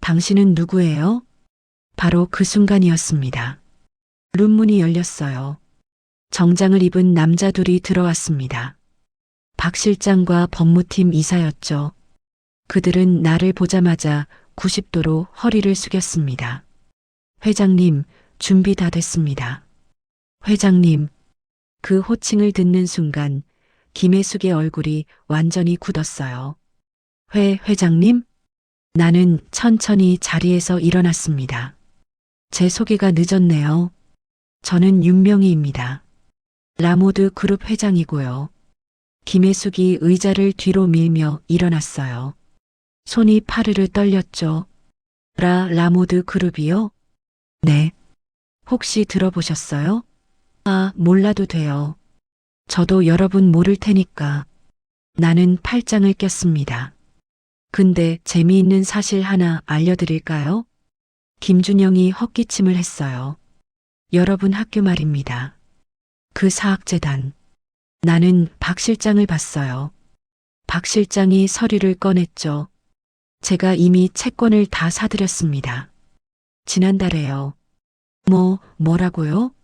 당신은 누구예요? 바로 그 순간이었습니다. 룸문이 열렸어요. 정장을 입은 남자 둘이 들어왔습니다. 박 실장과 법무팀 이사였죠. 그들은 나를 보자마자 90도로 허리를 숙였습니다. 회장님, 준비 다 됐습니다. 회장님, 그 호칭을 듣는 순간 김혜숙의 얼굴이 완전히 굳었어요. 회장님? 나는 천천히 자리에서 일어났습니다. 제 소개가 늦었네요. 저는 윤명희입니다. 라모드 그룹 회장이고요. 김혜숙이 의자를 뒤로 밀며 일어났어요. 손이 파르르 떨렸죠. 라모드 그룹이요? 네. 혹시 들어보셨어요? 몰라도 돼요. 저도 여러분 모를 테니까. 나는 팔짱을 꼈습니다. 근데 재미있는 사실 하나 알려드릴까요? 김준영이 헛기침을 했어요. 여러분 학교 말입니다. 그 사학재단. 나는 박 실장을 봤어요. 박 실장이 서류를 꺼냈죠. 제가 이미 채권을 다 사드렸습니다. 지난달에요. 뭐라고요?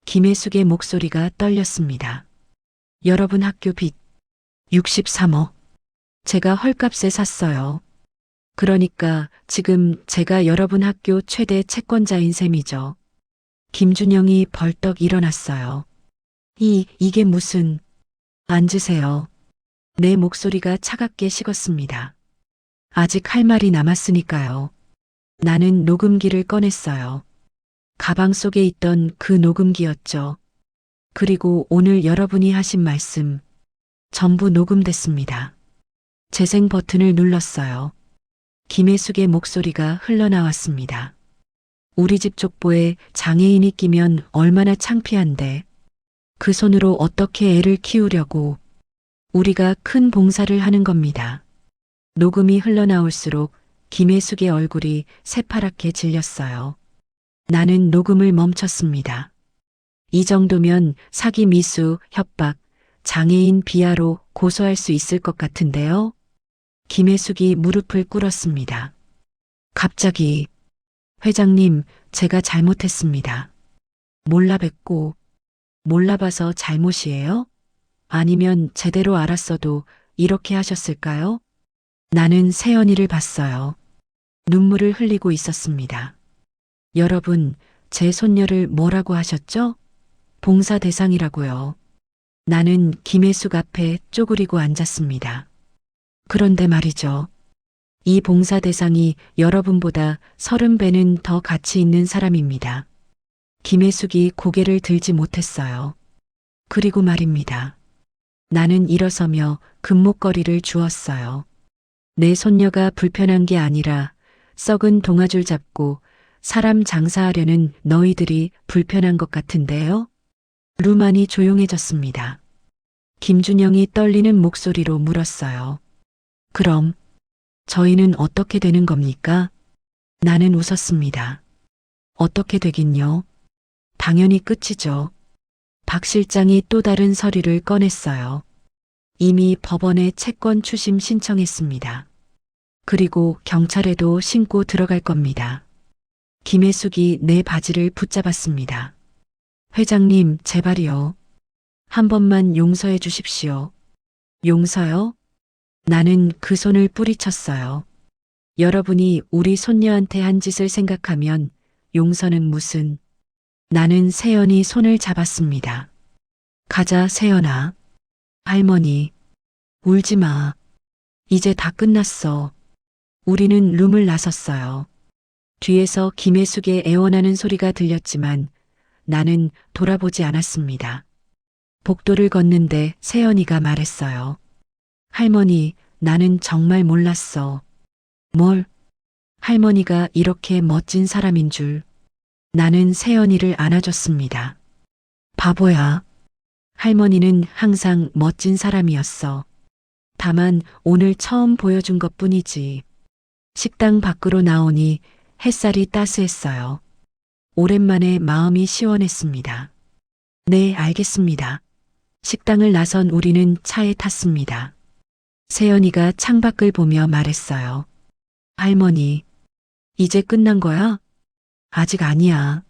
김혜숙의 목소리가 떨렸습니다. 여러분 학교 빚 63억. 제가 헐값에 샀어요. 그러니까 지금 제가 여러분 학교 최대 채권자인 셈이죠. 김준영이 벌떡 일어났어요. 이게 무슨... 앉으세요. 내 목소리가 차갑게 식었습니다. 아직 할 말이 남았으니까요. 나는 녹음기를 꺼냈어요. 가방 속에 있던 그 녹음기였죠. 그리고 오늘 여러분이 하신 말씀 전부 녹음됐습니다. 재생 버튼을 눌렀어요. 김혜숙의 목소리가 흘러나왔습니다. 우리 집 족보에 장애인이 끼면 얼마나 창피한데 그 손으로 어떻게 애를 키우려고. 우리가 큰 봉사를 하는 겁니다. 녹음이 흘러나올수록 김혜숙의 얼굴이 새파랗게 질렸어요. 나는 녹음을 멈췄습니다. 이 정도면 사기 미수, 협박, 장애인 비하로 고소할 수 있을 것 같은데요. 김혜숙이 무릎을 꿇었습니다. 갑자기, 회장님, 제가 잘못했습니다. 몰라 뵙고, 몰라봐서 잘못이에요? 아니면 제대로 알았어도 이렇게 하셨을까요? 나는 세연이를 봤어요. 눈물을 흘리고 있었습니다. 여러분, 제 손녀를 뭐라고 하셨죠? 봉사 대상이라고요. 나는 김혜숙 앞에 쪼그리고 앉았습니다. 그런데 말이죠. 이 봉사 대상이 여러분보다 30배는 더 가치 있는 사람입니다. 김혜숙이 고개를 들지 못했어요. 그리고 말입니다. 나는 일어서며 금목걸이를 주었어요. 내 손녀가 불편한 게 아니라 썩은 동아줄 잡고 사람 장사하려는 너희들이 불편한 것 같은데요? 루만이 조용해졌습니다. 김준영이 떨리는 목소리로 물었어요. 그럼 저희는 어떻게 되는 겁니까? 나는 웃었습니다. 어떻게 되긴요? 당연히 끝이죠. 박 실장이 또 다른 서류를 꺼냈어요. 이미 법원에 채권 추심 신청했습니다. 그리고 경찰에도 신고 들어갈 겁니다. 김혜숙이 내 바지를 붙잡았습니다. 회장님, 제발이요. 한 번만 용서해 주십시오. 용서요? 나는 그 손을 뿌리쳤어요. 여러분이 우리 손녀한테 한 짓을 생각하면 용서는 무슨. 나는 세연이 손을 잡았습니다. 가자, 세연아. 할머니, 울지 마. 이제 다 끝났어. 우리는 룸을 나섰어요. 뒤에서 김혜숙의 애원하는 소리가 들렸지만 나는 돌아보지 않았습니다. 복도를 걷는데 세연이가 말했어요. 할머니, 나는 정말 몰랐어. 뭘? 할머니가 이렇게 멋진 사람인 줄. 나는 세연이를 안아줬습니다. 바보야. 할머니는 항상 멋진 사람이었어. 다만 오늘 처음 보여준 것 뿐이지. 식당 밖으로 나오니 햇살이 따스했어요. 오랜만에 마음이 시원했습니다. 네, 알겠습니다. 식당을 나선 우리는 차에 탔습니다. 세연이가 창밖을 보며 말했어요. 할머니, 이제 끝난 거야? 아직 아니야.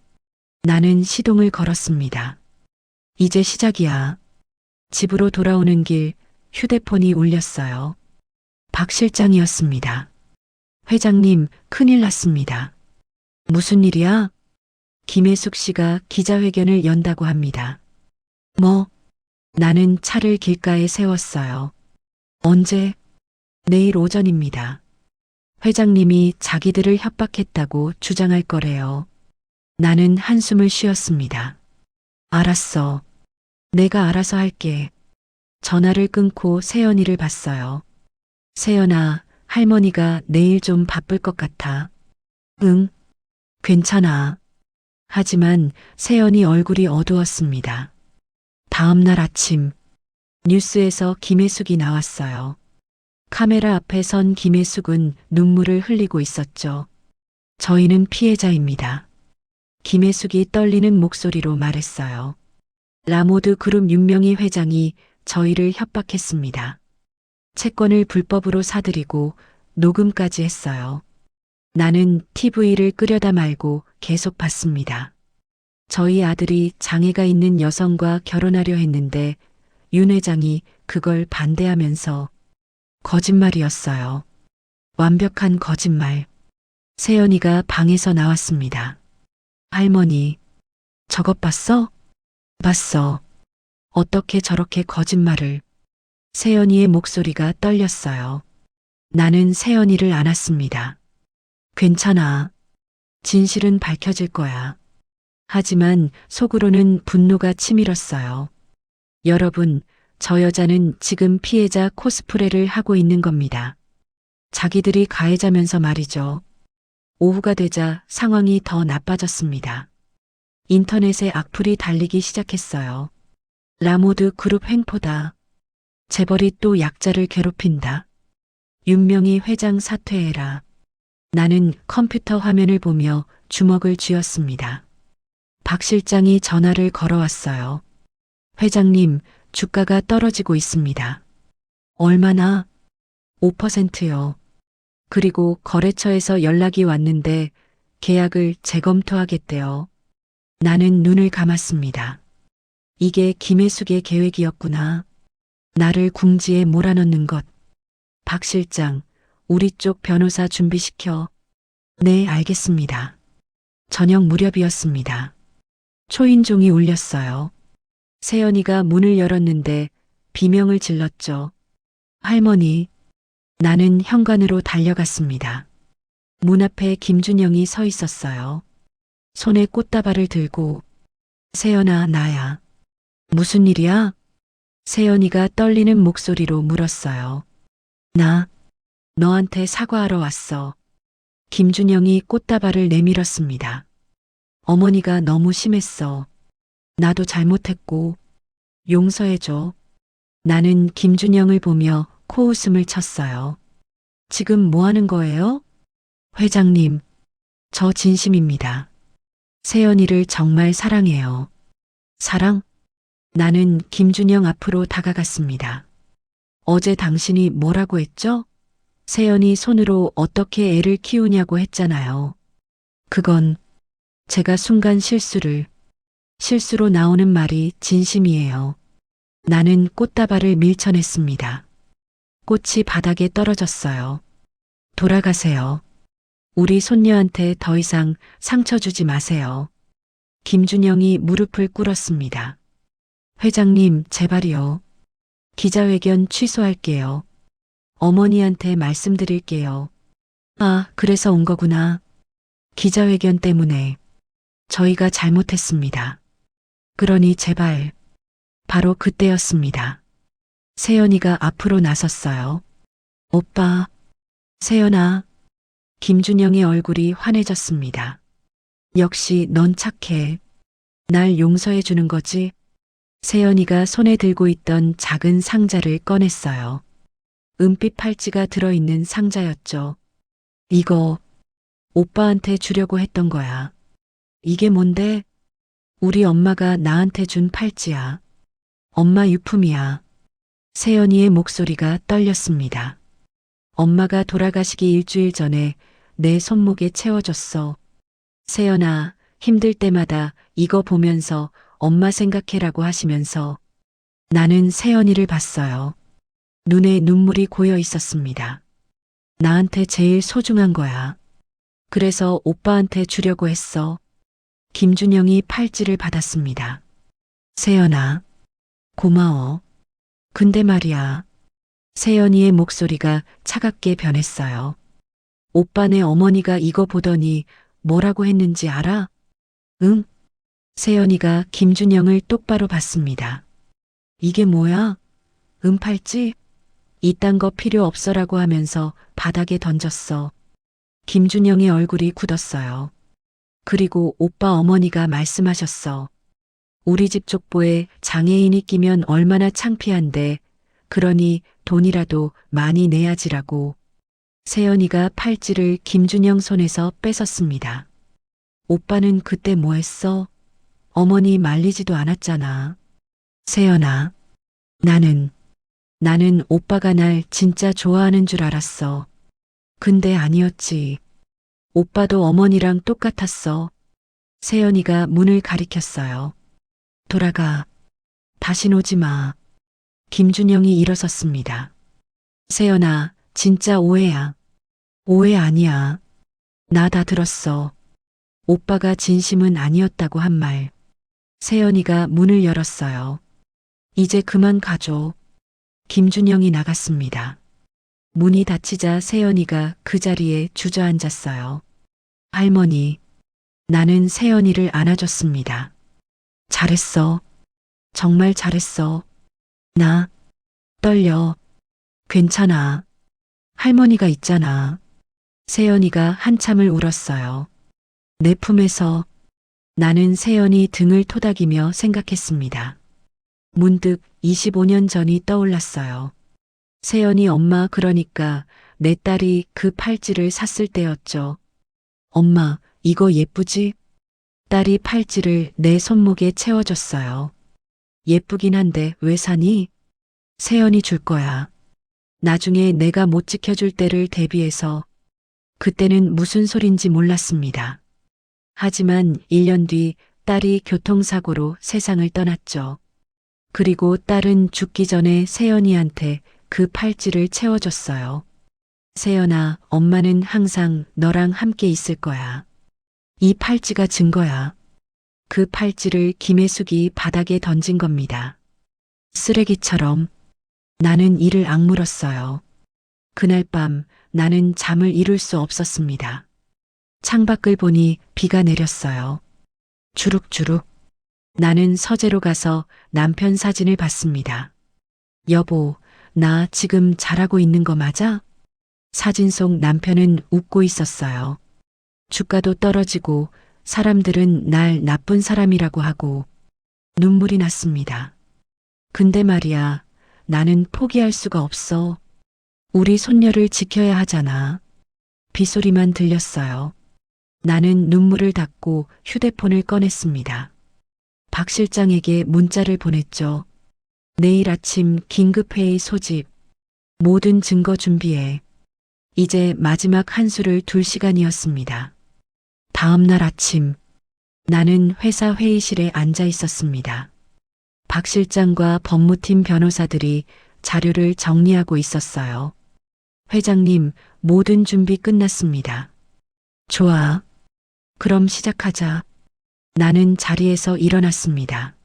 나는 시동을 걸었습니다. 이제 시작이야. 집으로 돌아오는 길 휴대폰이 울렸어요. 박 실장이었습니다. 회장님, 큰일 났습니다. 무슨 일이야? 김혜숙 씨가 기자회견을 연다고 합니다. 뭐? 나는 차를 길가에 세웠어요. 언제? 내일 오전입니다. 회장님이 자기들을 협박했다고 주장할 거래요. 나는 한숨을 쉬었습니다. 알았어. 내가 알아서 할게. 전화를 끊고 세연이를 봤어요. 세연아, 할머니가 내일 좀 바쁠 것 같아. 응, 괜찮아. 하지만 세연이 얼굴이 어두웠습니다. 다음 날 아침, 뉴스에서 김혜숙이 나왔어요. 카메라 앞에 선 김혜숙은 눈물을 흘리고 있었죠. 저희는 피해자입니다. 김혜숙이 떨리는 목소리로 말했어요. 라모드 그룹 윤명희 회장이 저희를 협박했습니다. 채권을 불법으로 사들이고 녹음까지 했어요. 나는 TV를 끄려다 말고 계속 봤습니다. 저희 아들이 장애가 있는 여성과 결혼하려 했는데 윤 회장이 그걸 반대하면서 거짓말이었어요. 완벽한 거짓말. 세연이가 방에서 나왔습니다. 할머니, 저것 봤어? 봤어. 어떻게 저렇게 거짓말을. 세연이의 목소리가 떨렸어요. 나는 세연이를 안았습니다. 괜찮아. 진실은 밝혀질 거야. 하지만 속으로는 분노가 치밀었어요. 여러분, 저 여자는 지금 피해자 코스프레를 하고 있는 겁니다. 자기들이 가해자면서 말이죠. 오후가 되자 상황이 더 나빠졌습니다. 인터넷에 악플이 달리기 시작했어요. 라모드 그룹 횡포다. 재벌이 또 약자를 괴롭힌다. 윤명희 회장 사퇴해라. 나는 컴퓨터 화면을 보며 주먹을 쥐었습니다. 박 실장이 전화를 걸어왔어요. 회장님, 주가가 떨어지고 있습니다. 얼마나? 5%요. 그리고 거래처에서 연락이 왔는데 계약을 재검토하겠대요. 나는 눈을 감았습니다. 이게 김혜숙의 계획이었구나. 나를 궁지에 몰아넣는 것. 박 실장, 우리 쪽 변호사 준비시켜. 네, 알겠습니다. 저녁 무렵이었습니다. 초인종이 울렸어요. 세연이가 문을 열었는데 비명을 질렀죠. 할머니, 나는 현관으로 달려갔습니다. 문 앞에 김준영이 서 있었어요. 손에 꽃다발을 들고, 세연아, 나야. 무슨 일이야? 세연이가 떨리는 목소리로 물었어요. 나, 너한테 사과하러 왔어. 김준영이 꽃다발을 내밀었습니다. 어머니가 너무 심했어. 나도 잘못했고, 용서해줘. 나는 김준영을 보며 코웃음을 쳤어요. 지금 뭐 하는 거예요? 회장님, 저 진심입니다. 세연이를 정말 사랑해요. 사랑? 나는 김준영 앞으로 다가갔습니다. 어제 당신이 뭐라고 했죠? 세연이 손으로 어떻게 애를 키우냐고 했잖아요. 그건 제가 순간 실수로 나오는 말이 진심이에요. 나는 꽃다발을 밀쳐냈습니다. 꽃이 바닥에 떨어졌어요. 돌아가세요. 우리 손녀한테 더 이상 상처 주지 마세요. 김준영이 무릎을 꿇었습니다. 회장님, 제발이요. 기자회견 취소할게요. 어머니한테 말씀드릴게요. 아, 그래서 온 거구나. 기자회견 때문에 저희가 잘못했습니다. 그러니 제발. 바로 그때였습니다. 세연이가 앞으로 나섰어요. 오빠, 세연아. 김준영의 얼굴이 환해졌습니다. 역시 넌 착해. 날 용서해 주는 거지? 세연이가 손에 들고 있던 작은 상자를 꺼냈어요. 은빛 팔찌가 들어있는 상자였죠. 이거 오빠한테 주려고 했던 거야. 이게 뭔데? 우리 엄마가 나한테 준 팔찌야. 엄마 유품이야. 세연이의 목소리가 떨렸습니다. 엄마가 돌아가시기 일주일 전에 내 손목에 채워줬어. 세연아, 힘들 때마다 이거 보면서 엄마 생각해라고 하시면서 나는 세연이를 봤어요. 눈에 눈물이 고여 있었습니다. 나한테 제일 소중한 거야. 그래서 오빠한테 주려고 했어. 김준영이 팔찌를 받았습니다. 세연아, 고마워. 근데 말이야. 세연이의 목소리가 차갑게 변했어요. 오빠네 어머니가 이거 보더니 뭐라고 했는지 알아? 응? 세연이가 김준영을 똑바로 봤습니다. 이게 뭐야? 은팔찌? 이딴 거 필요 없어라고 하면서 바닥에 던졌어. 김준영의 얼굴이 굳었어요. 그리고 오빠 어머니가 말씀하셨어. 우리 집 족보에 장애인이 끼면 얼마나 창피한데, 그러니 돈이라도 많이 내야지라고. 세연이가 팔찌를 김준영 손에서 뺏었습니다. 오빠는 그때 뭐 했어? 어머니 말리지도 않았잖아. 세연아, 나는 오빠가 날 진짜 좋아하는 줄 알았어. 근데 아니었지. 오빠도 어머니랑 똑같았어. 세연이가 문을 가리켰어요. 돌아가. 다신 오지 마. 김준영이 일어섰습니다. 세연아, 진짜 오해야. 오해 아니야. 나 다 들었어. 오빠가 진심은 아니었다고 한 말. 세연이가 문을 열었어요. 이제 그만 가줘. 김준영이 나갔습니다. 문이 닫히자 세연이가 그 자리에 주저앉았어요. 할머니, 나는 세연이를 안아줬습니다. 잘했어. 정말 잘했어. 나 떨려. 괜찮아. 할머니가 있잖아. 세연이가 한참을 울었어요. 내 품에서 나는 세연이 등을 토닥이며 생각했습니다. 문득 25년 전이 떠올랐어요. 세연이 엄마 그러니까 내 딸이 그 팔찌를 샀을 때였죠. 엄마, 이거 예쁘지? 딸이 팔찌를 내 손목에 채워줬어요. 예쁘긴 한데 왜 사니? 세연이 줄 거야. 나중에 내가 못 지켜줄 때를 대비해서. 그때는 무슨 소린지 몰랐습니다. 하지만 1년 뒤 딸이 교통사고로 세상을 떠났죠. 그리고 딸은 죽기 전에 세연이한테 그 팔찌를 채워줬어요. 세연아, 엄마는 항상 너랑 함께 있을 거야. 이 팔찌가 증거야. 그 팔찌를 김혜숙이 바닥에 던진 겁니다. 쓰레기처럼 나는 이를 악물었어요. 그날 밤 나는 잠을 이룰 수 없었습니다. 창밖을 보니 비가 내렸어요. 주룩주룩. 나는 서재로 가서 남편 사진을 봤습니다. 여보, 나 지금 잘하고 있는 거 맞아? 사진 속 남편은 웃고 있었어요. 주가도 떨어지고 사람들은 날 나쁜 사람이라고 하고 눈물이 났습니다. 근데 말이야, 나는 포기할 수가 없어. 우리 손녀를 지켜야 하잖아. 빗소리만 들렸어요. 나는 눈물을 닦고 휴대폰을 꺼냈습니다. 박 실장에게 문자를 보냈죠. 내일 아침 긴급회의 소집. 모든 증거 준비해. 이제 마지막 한수를 둘 시간이었습니다. 다음 날 아침, 나는 회사 회의실에 앉아 있었습니다. 박 실장과 법무팀 변호사들이 자료를 정리하고 있었어요. 회장님, 모든 준비 끝났습니다. 좋아. 그럼 시작하자. 나는 자리에서 일어났습니다.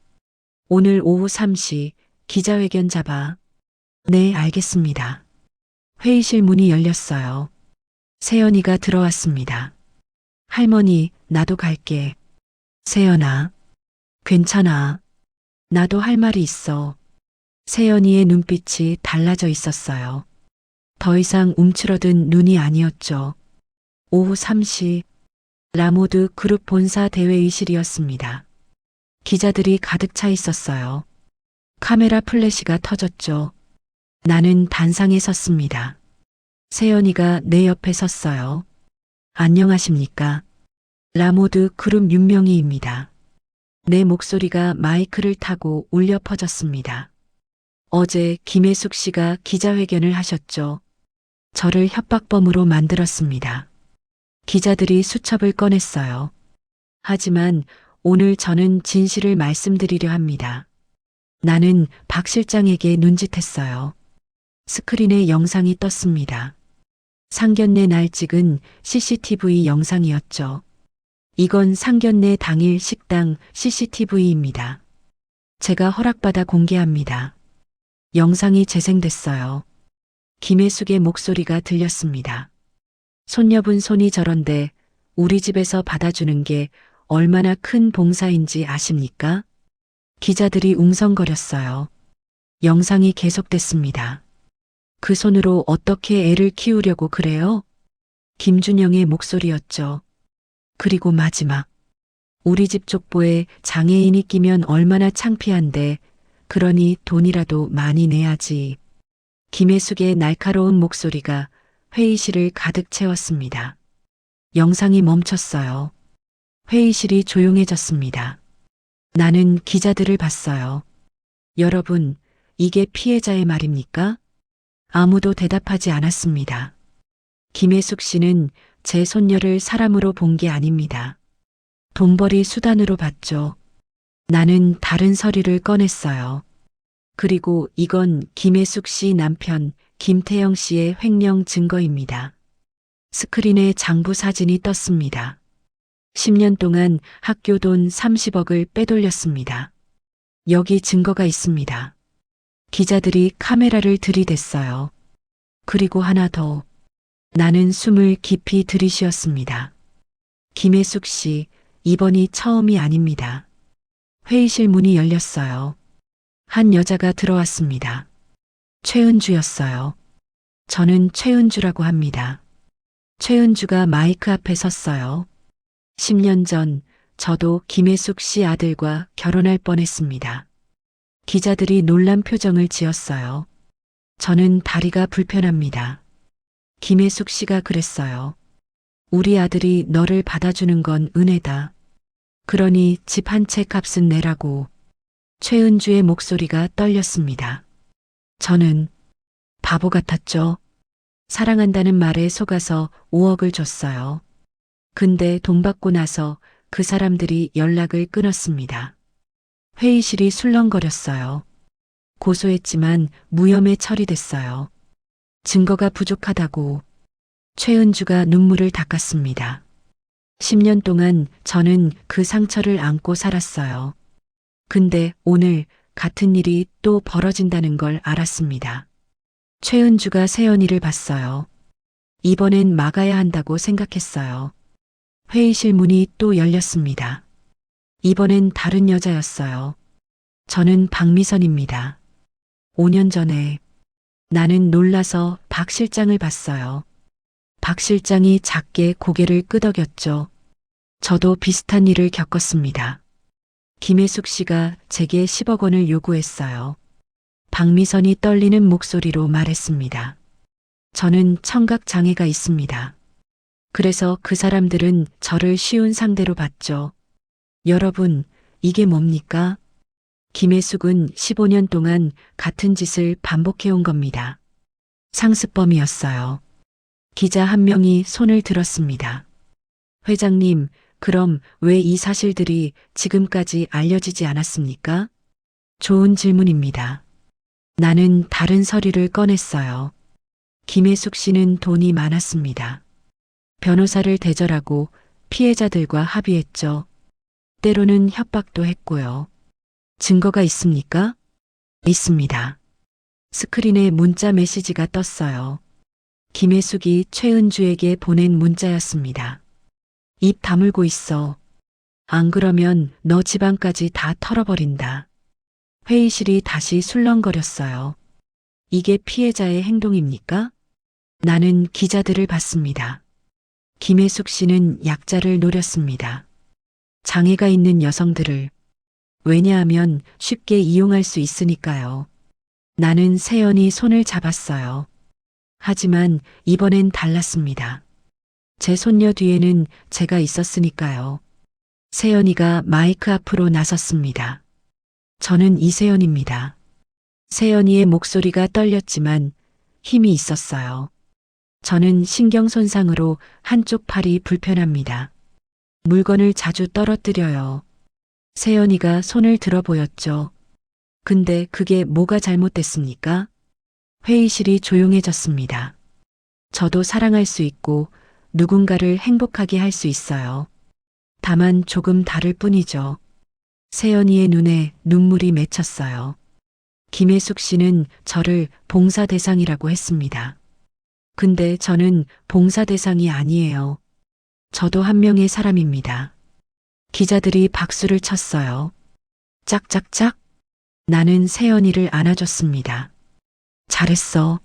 오늘 오후 3시 기자회견 잡아. 네, 알겠습니다. 회의실 문이 열렸어요. 세연이가 들어왔습니다. 할머니, 나도 갈게. 세연아, 괜찮아. 나도 할 말이 있어. 세연이의 눈빛이 달라져 있었어요. 더 이상 움츠러든 눈이 아니었죠. 오후 3시 라모드 그룹 본사 대회의실이었습니다. 기자들이 가득 차 있었어요. 카메라 플래시가 터졌죠. 나는 단상에 섰습니다. 세연이가 내 옆에 섰어요. 안녕하십니까. 라모드 그룹 윤명희입니다. 내 목소리가 마이크를 타고 울려 퍼졌습니다. 어제 김혜숙 씨가 기자회견을 하셨죠. 저를 협박범으로 만들었습니다. 기자들이 수첩을 꺼냈어요. 하지만 오늘 저는 진실을 말씀드리려 합니다. 나는 박 실장에게 눈짓했어요. 스크린에 영상이 떴습니다. 상견례 날 찍은 CCTV 영상이었죠. 이건 상견례 당일 식당 CCTV입니다. 제가 허락받아 공개합니다. 영상이 재생됐어요. 김혜숙의 목소리가 들렸습니다. 손녀분 손이 저런데 우리 집에서 받아주는 게 얼마나 큰 봉사인지 아십니까? 기자들이 웅성거렸어요. 영상이 계속됐습니다. 그 손으로 어떻게 애를 키우려고 그래요? 김준영의 목소리였죠. 그리고 마지막. 우리 집 족보에 장애인이 끼면 얼마나 창피한데, 그러니 돈이라도 많이 내야지. 김혜숙의 날카로운 목소리가 회의실을 가득 채웠습니다. 영상이 멈췄어요. 회의실이 조용해졌습니다. 나는 기자들을 봤어요. 여러분, 이게 피해자의 말입니까? 아무도 대답하지 않았습니다. 김혜숙 씨는 제 손녀를 사람으로 본 게 아닙니다. 돈벌이 수단으로 봤죠. 나는 다른 서류를 꺼냈어요. 그리고 이건 김혜숙 씨 남편 김태영 씨의 횡령 증거입니다. 스크린에 장부 사진이 떴습니다. 10년 동안 학교 돈 30억을 빼돌렸습니다. 여기 증거가 있습니다. 기자들이 카메라를 들이댔어요. 그리고 하나 더. 나는 숨을 깊이 들이쉬었습니다. 김혜숙 씨, 이번이 처음이 아닙니다. 회의실 문이 열렸어요. 한 여자가 들어왔습니다. 최은주였어요. 저는 최은주라고 합니다. 최은주가 마이크 앞에 섰어요. 10년 전 저도 김혜숙 씨 아들과 결혼할 뻔했습니다. 기자들이 놀란 표정을 지었어요. 저는 다리가 불편합니다. 김혜숙 씨가 그랬어요. 우리 아들이 너를 받아주는 건 은혜다. 그러니 집 한 채 값은 내라고. 최은주의 목소리가 떨렸습니다. 저는 바보 같았죠. 사랑한다는 말에 속아서 5억을 줬어요. 근데 돈 받고 나서 그 사람들이 연락을 끊었습니다. 회의실이 술렁거렸어요. 고소했지만 무혐의 처리됐어요. 증거가 부족하다고 최은주가 눈물을 닦았습니다. 10년 동안 저는 그 상처를 안고 살았어요. 근데 오늘 같은 일이 또 벌어진다는 걸 알았습니다. 최은주가 세연이를 봤어요. 이번엔 막아야 한다고 생각했어요. 회의실 문이 또 열렸습니다. 이번엔 다른 여자였어요. 저는 박미선입니다. 5년 전에 나는 놀라서 박 실장을 봤어요. 박 실장이 작게 고개를 끄덕였죠. 저도 비슷한 일을 겪었습니다. 김혜숙 씨가 제게 10억 원을 요구했어요. 박미선이 떨리는 목소리로 말했습니다. 저는 청각 장애가 있습니다. 그래서 그 사람들은 저를 쉬운 상대로 봤죠. 여러분, 이게 뭡니까? 김혜숙은 15년 동안 같은 짓을 반복해온 겁니다. 상습범이었어요. 기자 한 명이 손을 들었습니다. 회장님, 그럼 왜 이 사실들이 지금까지 알려지지 않았습니까? 좋은 질문입니다. 나는 다른 서류를 꺼냈어요. 김혜숙 씨는 돈이 많았습니다. 변호사를 대절하고 피해자들과 합의했죠. 때로는 협박도 했고요. 증거가 있습니까? 있습니다. 스크린에 문자 메시지가 떴어요. 김혜숙이 최은주에게 보낸 문자였습니다. 입 다물고 있어. 안 그러면 너 집안까지 다 털어버린다. 회의실이 다시 술렁거렸어요. 이게 피해자의 행동입니까? 나는 기자들을 봤습니다. 김혜숙 씨는 약자를 노렸습니다. 장애가 있는 여성들을. 왜냐하면 쉽게 이용할 수 있으니까요. 나는 세연이 손을 잡았어요. 하지만 이번엔 달랐습니다. 제 손녀 뒤에는 제가 있었으니까요. 세연이가 마이크 앞으로 나섰습니다. 저는 이세연입니다. 세연이의 목소리가 떨렸지만 힘이 있었어요. 저는 신경 손상으로 한쪽 팔이 불편합니다. 물건을 자주 떨어뜨려요. 세연이가 손을 들어 보였죠. 근데 그게 뭐가 잘못됐습니까? 회의실이 조용해졌습니다. 저도 사랑할 수 있고 누군가를 행복하게 할 수 있어요. 다만 조금 다를 뿐이죠. 세연이의 눈에 눈물이 맺혔어요. 김혜숙 씨는 저를 봉사 대상이라고 했습니다. 근데 저는 봉사 대상이 아니에요. 저도 한 명의 사람입니다. 기자들이 박수를 쳤어요. 짝짝짝. 나는 세연이를 안아줬습니다. 잘했어.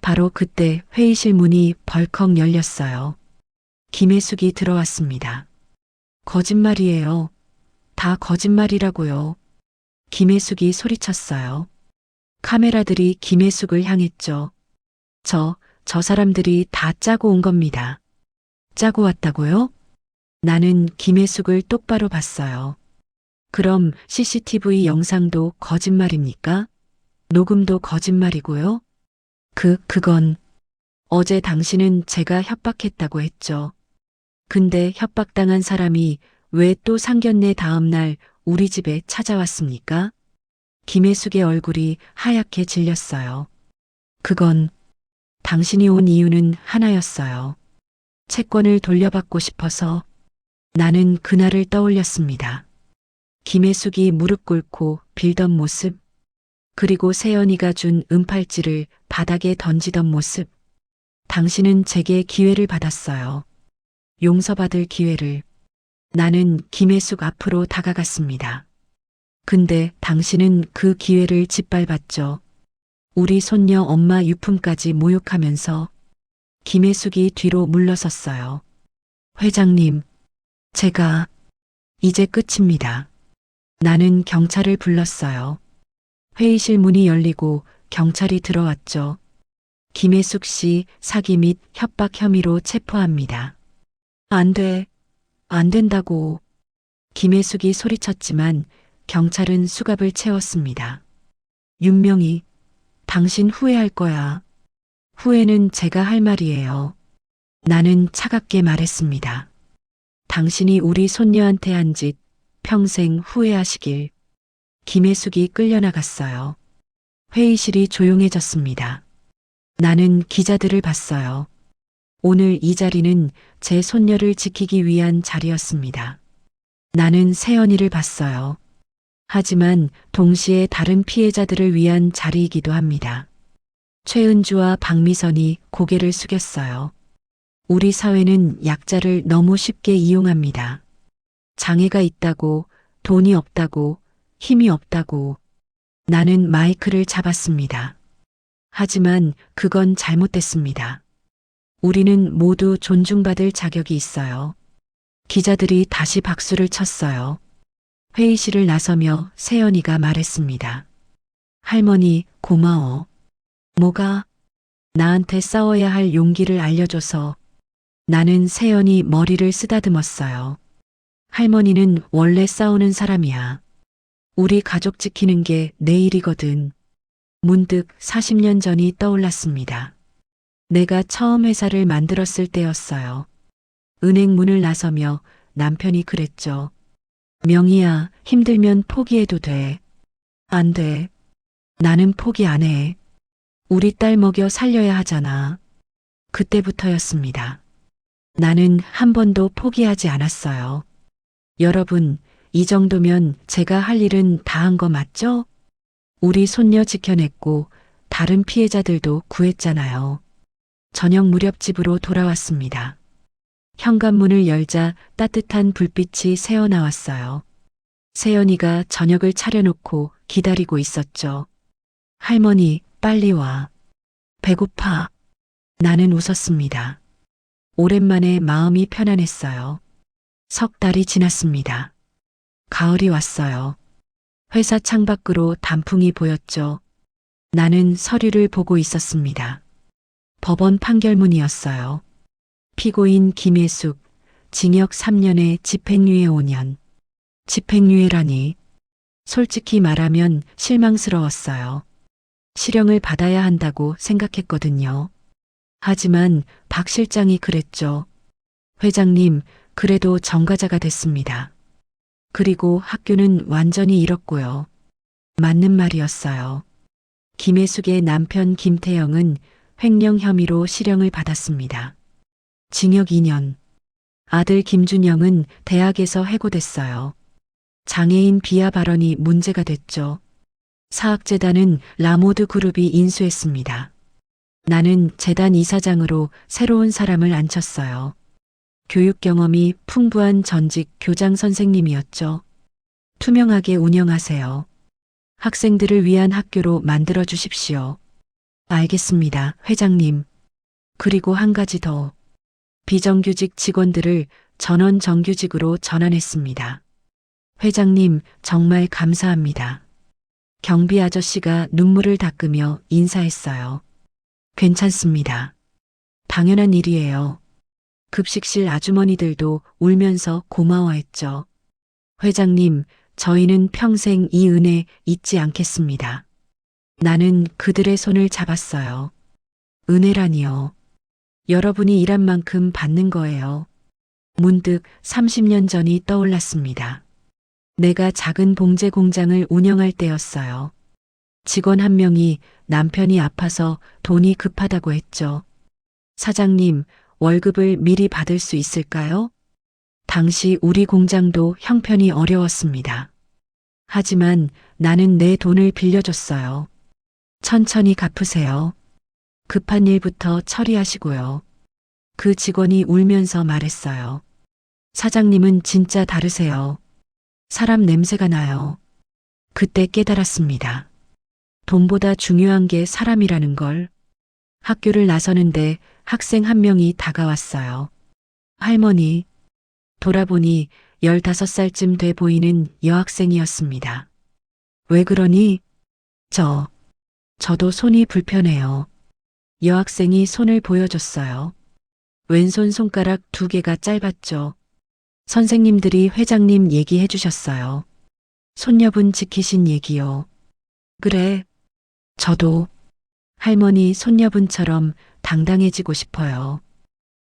바로 그때 회의실 문이 벌컥 열렸어요. 김혜숙이 들어왔습니다. 거짓말이에요. 다 거짓말이라고요. 김혜숙이 소리쳤어요. 카메라들이 김혜숙을 향했죠. 저 사람들이 다 짜고 온 겁니다. 짜고 왔다고요? 나는 김혜숙을 똑바로 봤어요. 그럼 CCTV 영상도 거짓말입니까? 녹음도 거짓말이고요? 그건 어제 당신은 제가 협박했다고 했죠. 근데 협박당한 사람이 왜 또 상견례 다음 날 우리 집에 찾아왔습니까? 김혜숙의 얼굴이 하얗게 질렸어요. 그건 당신이 온 이유는 하나였어요. 채권을 돌려받고 싶어서. 나는 그날을 떠올렸습니다. 김혜숙이 무릎 꿇고 빌던 모습, 그리고 세연이가 준 은팔찌를 바닥에 던지던 모습. 당신은 제게 기회를 받았어요. 용서받을 기회를. 나는 김혜숙 앞으로 다가갔습니다. 근데 당신은 그 기회를 짓밟았죠. 우리 손녀 엄마 유품까지 모욕하면서. 김혜숙이 뒤로 물러섰어요. 회장님, 제가 이제 끝입니다. 나는 경찰을 불렀어요. 회의실 문이 열리고 경찰이 들어왔죠. 김혜숙 씨 사기 및 협박 혐의로 체포합니다. 안 돼. 안 된다고. 김혜숙이 소리쳤지만 경찰은 수갑을 채웠습니다. 윤명희, 당신 후회할 거야. 후회는 제가 할 말이에요. 나는 차갑게 말했습니다. 당신이 우리 손녀한테 한 짓 평생 후회하시길. 김혜숙이 끌려나갔어요. 회의실이 조용해졌습니다. 나는 기자들을 봤어요. 오늘 이 자리는 제 손녀를 지키기 위한 자리였습니다. 나는 세연이를 봤어요. 하지만 동시에 다른 피해자들을 위한 자리이기도 합니다. 최은주와 박미선이 고개를 숙였어요. 우리 사회는 약자를 너무 쉽게 이용합니다. 장애가 있다고, 돈이 없다고, 힘이 없다고. 나는 마이크를 잡았습니다. 하지만 그건 잘못됐습니다. 우리는 모두 존중받을 자격이 있어요. 기자들이 다시 박수를 쳤어요. 회의실을 나서며 세연이가 말했습니다. 할머니, 고마워. 뭐가? 나한테 싸워야 할 용기를 알려줘서. 나는 세연이 머리를 쓰다듬었어요. 할머니는 원래 싸우는 사람이야. 우리 가족 지키는 게 내 일이거든. 문득 40년 전이 떠올랐습니다. 내가 처음 회사를 만들었을 때였어요. 은행 문을 나서며 남편이 그랬죠. 명희야, 힘들면 포기해도 돼. 안 돼. 나는 포기 안 해. 우리 딸 먹여 살려야 하잖아. 그때부터였습니다. 나는 한 번도 포기하지 않았어요. 여러분, 이 정도면 제가 할 일은 다 한 거 맞죠? 우리 손녀 지켜냈고 다른 피해자들도 구했잖아요. 저녁 무렵 집으로 돌아왔습니다. 현관문을 열자 따뜻한 불빛이 새어나왔어요. 세연이가 저녁을 차려놓고 기다리고 있었죠. 할머니, 빨리 와. 배고파. 나는 웃었습니다. 오랜만에 마음이 편안했어요. 석 달이 지났습니다. 가을이 왔어요. 회사 창밖으로 단풍이 보였죠. 나는 서류를 보고 있었습니다. 법원 판결문이었어요. 피고인 김혜숙, 징역 3년에 집행유예 5년. 집행유예라니. 솔직히 말하면 실망스러웠어요. 실형을 받아야 한다고 생각했거든요. 하지만 박 실장이 그랬죠. 회장님, 그래도 전과자가 됐습니다. 그리고 학교는 완전히 잃었고요. 맞는 말이었어요. 김혜숙의 남편 김태영은 횡령 혐의로 실형을 받았습니다. 징역 2년. 아들 김준영은 대학에서 해고됐어요. 장애인 비하 발언이 문제가 됐죠. 사학재단은 라모드 그룹이 인수했습니다. 나는 재단 이사장으로 새로운 사람을 앉혔어요. 교육 경험이 풍부한 전직 교장 선생님이었죠. 투명하게 운영하세요. 학생들을 위한 학교로 만들어 주십시오. 알겠습니다, 회장님. 그리고 한 가지 더. 비정규직 직원들을 전원 정규직으로 전환했습니다. 회장님, 정말 감사합니다. 경비 아저씨가 눈물을 닦으며 인사했어요. 괜찮습니다. 당연한 일이에요. 급식실 아주머니들도 울면서 고마워했죠. 회장님, 저희는 평생 이 은혜 잊지 않겠습니다. 나는 그들의 손을 잡았어요. 은혜라니요. 여러분이 일한 만큼 받는 거예요. 문득 30년 전이 떠올랐습니다. 내가 작은 봉제 공장을 운영할 때였어요. 직원 한 명이 남편이 아파서 돈이 급하다고 했죠. 사장님, 월급을 미리 받을 수 있을까요? 당시 우리 공장도 형편이 어려웠습니다. 하지만 나는 내 돈을 빌려줬어요. 천천히 갚으세요. 급한 일부터 처리하시고요. 그 직원이 울면서 말했어요. 사장님은 진짜 다르세요. 사람 냄새가 나요. 그때 깨달았습니다. 돈보다 중요한 게 사람이라는 걸. 학교를 나서는데 학생 한 명이 다가왔어요. 할머니. 돌아보니 15살쯤 돼 보이는 여학생이었습니다. 왜 그러니? 저도 손이 불편해요. 여학생이 손을 보여줬어요. 왼손 손가락 2개가 짧았죠. 선생님들이 회장님 얘기해 주셨어요. 손녀분 지키신 얘기요. 그래. 저도 할머니 손녀분처럼 당당해지고 싶어요.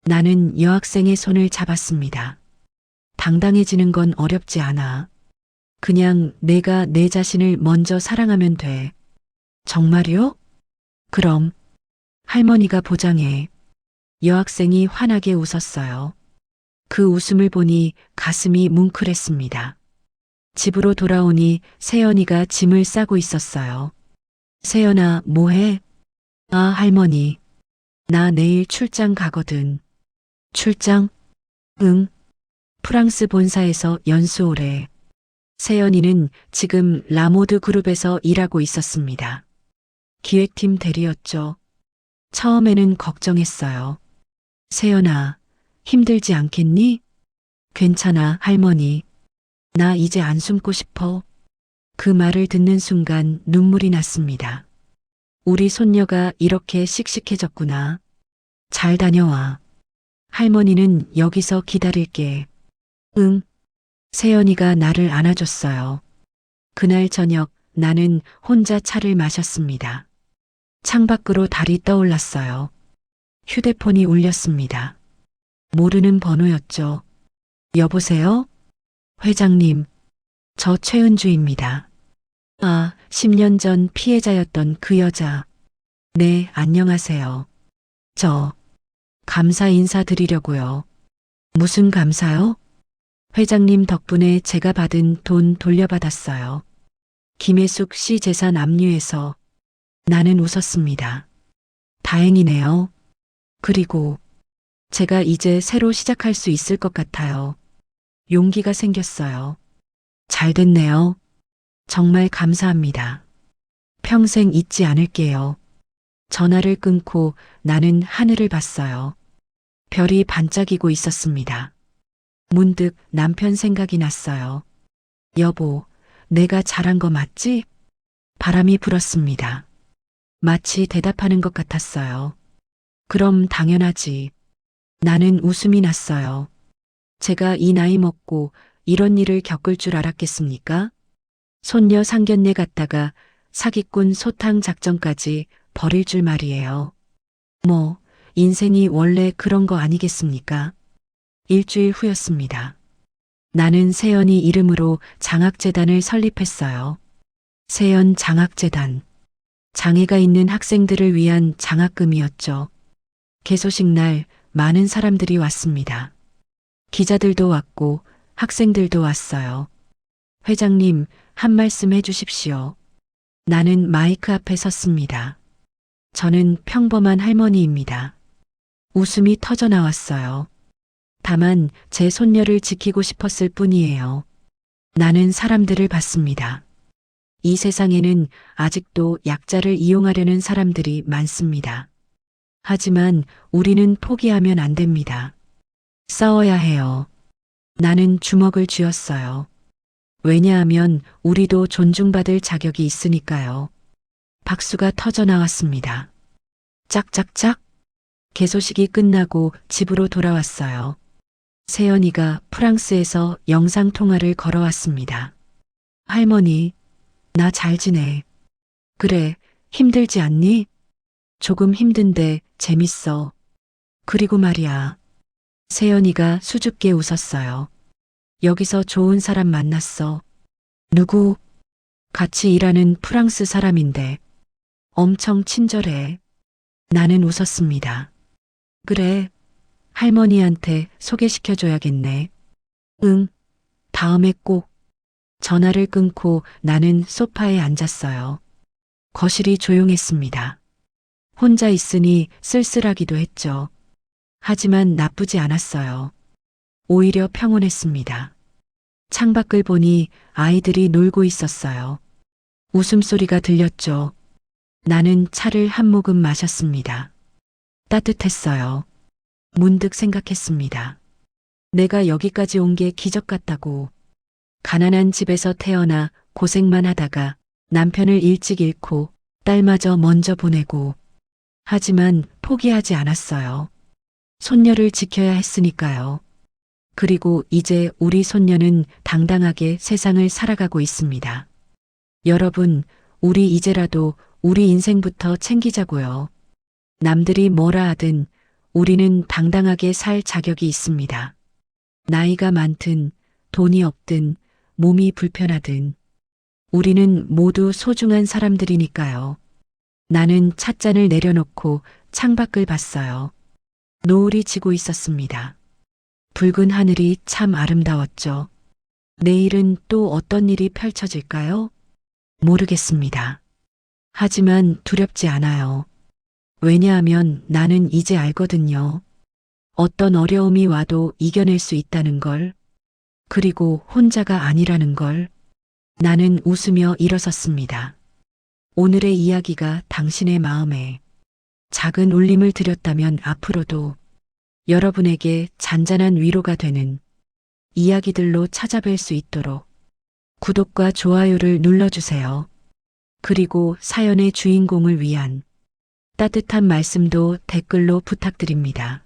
나는 여학생의 손을 잡았습니다. 당당해지는 건 어렵지 않아. 그냥 내가 내 자신을 먼저 사랑하면 돼. 정말요? 그럼 할머니가 보장해. 여학생이 환하게 웃었어요. 그 웃음을 보니 가슴이 뭉클했습니다. 집으로 돌아오니 세연이가 짐을 싸고 있었어요. 세연아, 뭐해? 아, 할머니. 나 내일 출장 가거든. 출장? 응. 프랑스 본사에서 연수 오래. 세연이는 지금 라모드 그룹에서 일하고 있었습니다. 기획팀 대리였죠. 처음에는 걱정했어요. 세연아, 힘들지 않겠니? 괜찮아, 할머니. 나 이제 안 숨고 싶어. 그 말을 듣는 순간 눈물이 났습니다. 우리 손녀가 이렇게 씩씩해졌구나. 잘 다녀와. 할머니는 여기서 기다릴게. 응. 세연이가 나를 안아줬어요. 그날 저녁 나는 혼자 차를 마셨습니다. 창밖으로 달이 떠올랐어요. 휴대폰이 울렸습니다. 모르는 번호였죠. 여보세요? 회장님, 저 최은주입니다. 아, 10년 전 피해자였던 그 여자. 네, 안녕하세요. 저, 감사 인사 드리려고요. 무슨 감사요? 회장님 덕분에 제가 받은 돈 돌려받았어요. 김혜숙 씨 재산 압류해서. 나는 웃었습니다. 다행이네요. 그리고 제가 이제 새로 시작할 수 있을 것 같아요. 용기가 생겼어요. 잘 됐네요. 정말 감사합니다. 평생 잊지 않을게요. 전화를 끊고 나는 하늘을 봤어요. 별이 반짝이고 있었습니다. 문득 남편 생각이 났어요. 여보, 내가 잘한 거 맞지? 바람이 불었습니다. 마치 대답하는 것 같았어요. 그럼 당연하지. 나는 웃음이 났어요. 제가 이 나이 먹고 이런 일을 겪을 줄 알았겠습니까? 손녀 상견례 갔다가 사기꾼 소탕 작전까지 벌일 줄 말이에요. 뭐, 인생이 원래 그런 거 아니겠습니까? 일주일 후였습니다. 나는 세연이 이름으로 장학재단을 설립했어요. 세연 장학재단. 장애가 있는 학생들을 위한 장학금이었죠. 개소식 날 많은 사람들이 왔습니다. 기자들도 왔고 학생들도 왔어요. 회장님, 한 말씀 해주십시오. 나는 마이크 앞에 섰습니다. 저는 평범한 할머니입니다. 웃음이 터져 나왔어요. 다만 제 손녀를 지키고 싶었을 뿐이에요. 나는 사람들을 봤습니다. 이 세상에는 아직도 약자를 이용하려는 사람들이 많습니다. 하지만 우리는 포기하면 안 됩니다. 싸워야 해요. 나는 주먹을 쥐었어요. 왜냐하면 우리도 존중받을 자격이 있으니까요. 박수가 터져 나왔습니다. 짝짝짝. 개소식이 끝나고 집으로 돌아왔어요. 세연이가 프랑스에서 영상통화를 걸어왔습니다. 할머니, 나 잘 지내. 그래, 힘들지 않니? 조금 힘든데 재밌어. 그리고 말이야. 세연이가 수줍게 웃었어요. 여기서 좋은 사람 만났어. 누구? 같이 일하는 프랑스 사람인데. 엄청 친절해. 나는 웃었습니다. 그래. 할머니한테 소개시켜줘야겠네. 응. 다음에 꼭. 전화를 끊고 나는 소파에 앉았어요. 거실이 조용했습니다. 혼자 있으니 쓸쓸하기도 했죠. 하지만 나쁘지 않았어요. 오히려 평온했습니다. 창밖을 보니 아이들이 놀고 있었어요. 웃음소리가 들렸죠. 나는 차를 한 모금 마셨습니다. 따뜻했어요. 문득 생각했습니다. 내가 여기까지 온 게 기적 같다고. 가난한 집에서 태어나 고생만 하다가 남편을 일찍 잃고 딸마저 먼저 보내고. 하지만 포기하지 않았어요. 손녀를 지켜야 했으니까요. 그리고 이제 우리 손녀는 당당하게 세상을 살아가고 있습니다. 여러분, 우리 이제라도 우리 인생부터 챙기자고요. 남들이 뭐라 하든 우리는 당당하게 살 자격이 있습니다. 나이가 많든 돈이 없든 몸이 불편하든 우리는 모두 소중한 사람들이니까요. 나는 찻잔을 내려놓고 창밖을 봤어요. 노을이 지고 있었습니다. 붉은 하늘이 참 아름다웠죠. 내일은 또 어떤 일이 펼쳐질까요? 모르겠습니다. 하지만 두렵지 않아요. 왜냐하면 나는 이제 알거든요. 어떤 어려움이 와도 이겨낼 수 있다는 걸. 그리고 혼자가 아니라는 걸. 나는 웃으며 일어섰습니다. 오늘의 이야기가 당신의 마음에 작은 울림을 드렸다면 앞으로도 여러분에게 잔잔한 위로가 되는 이야기들로 찾아뵐 수 있도록 구독과 좋아요를 눌러주세요. 그리고 사연의 주인공을 위한 따뜻한 말씀도 댓글로 부탁드립니다.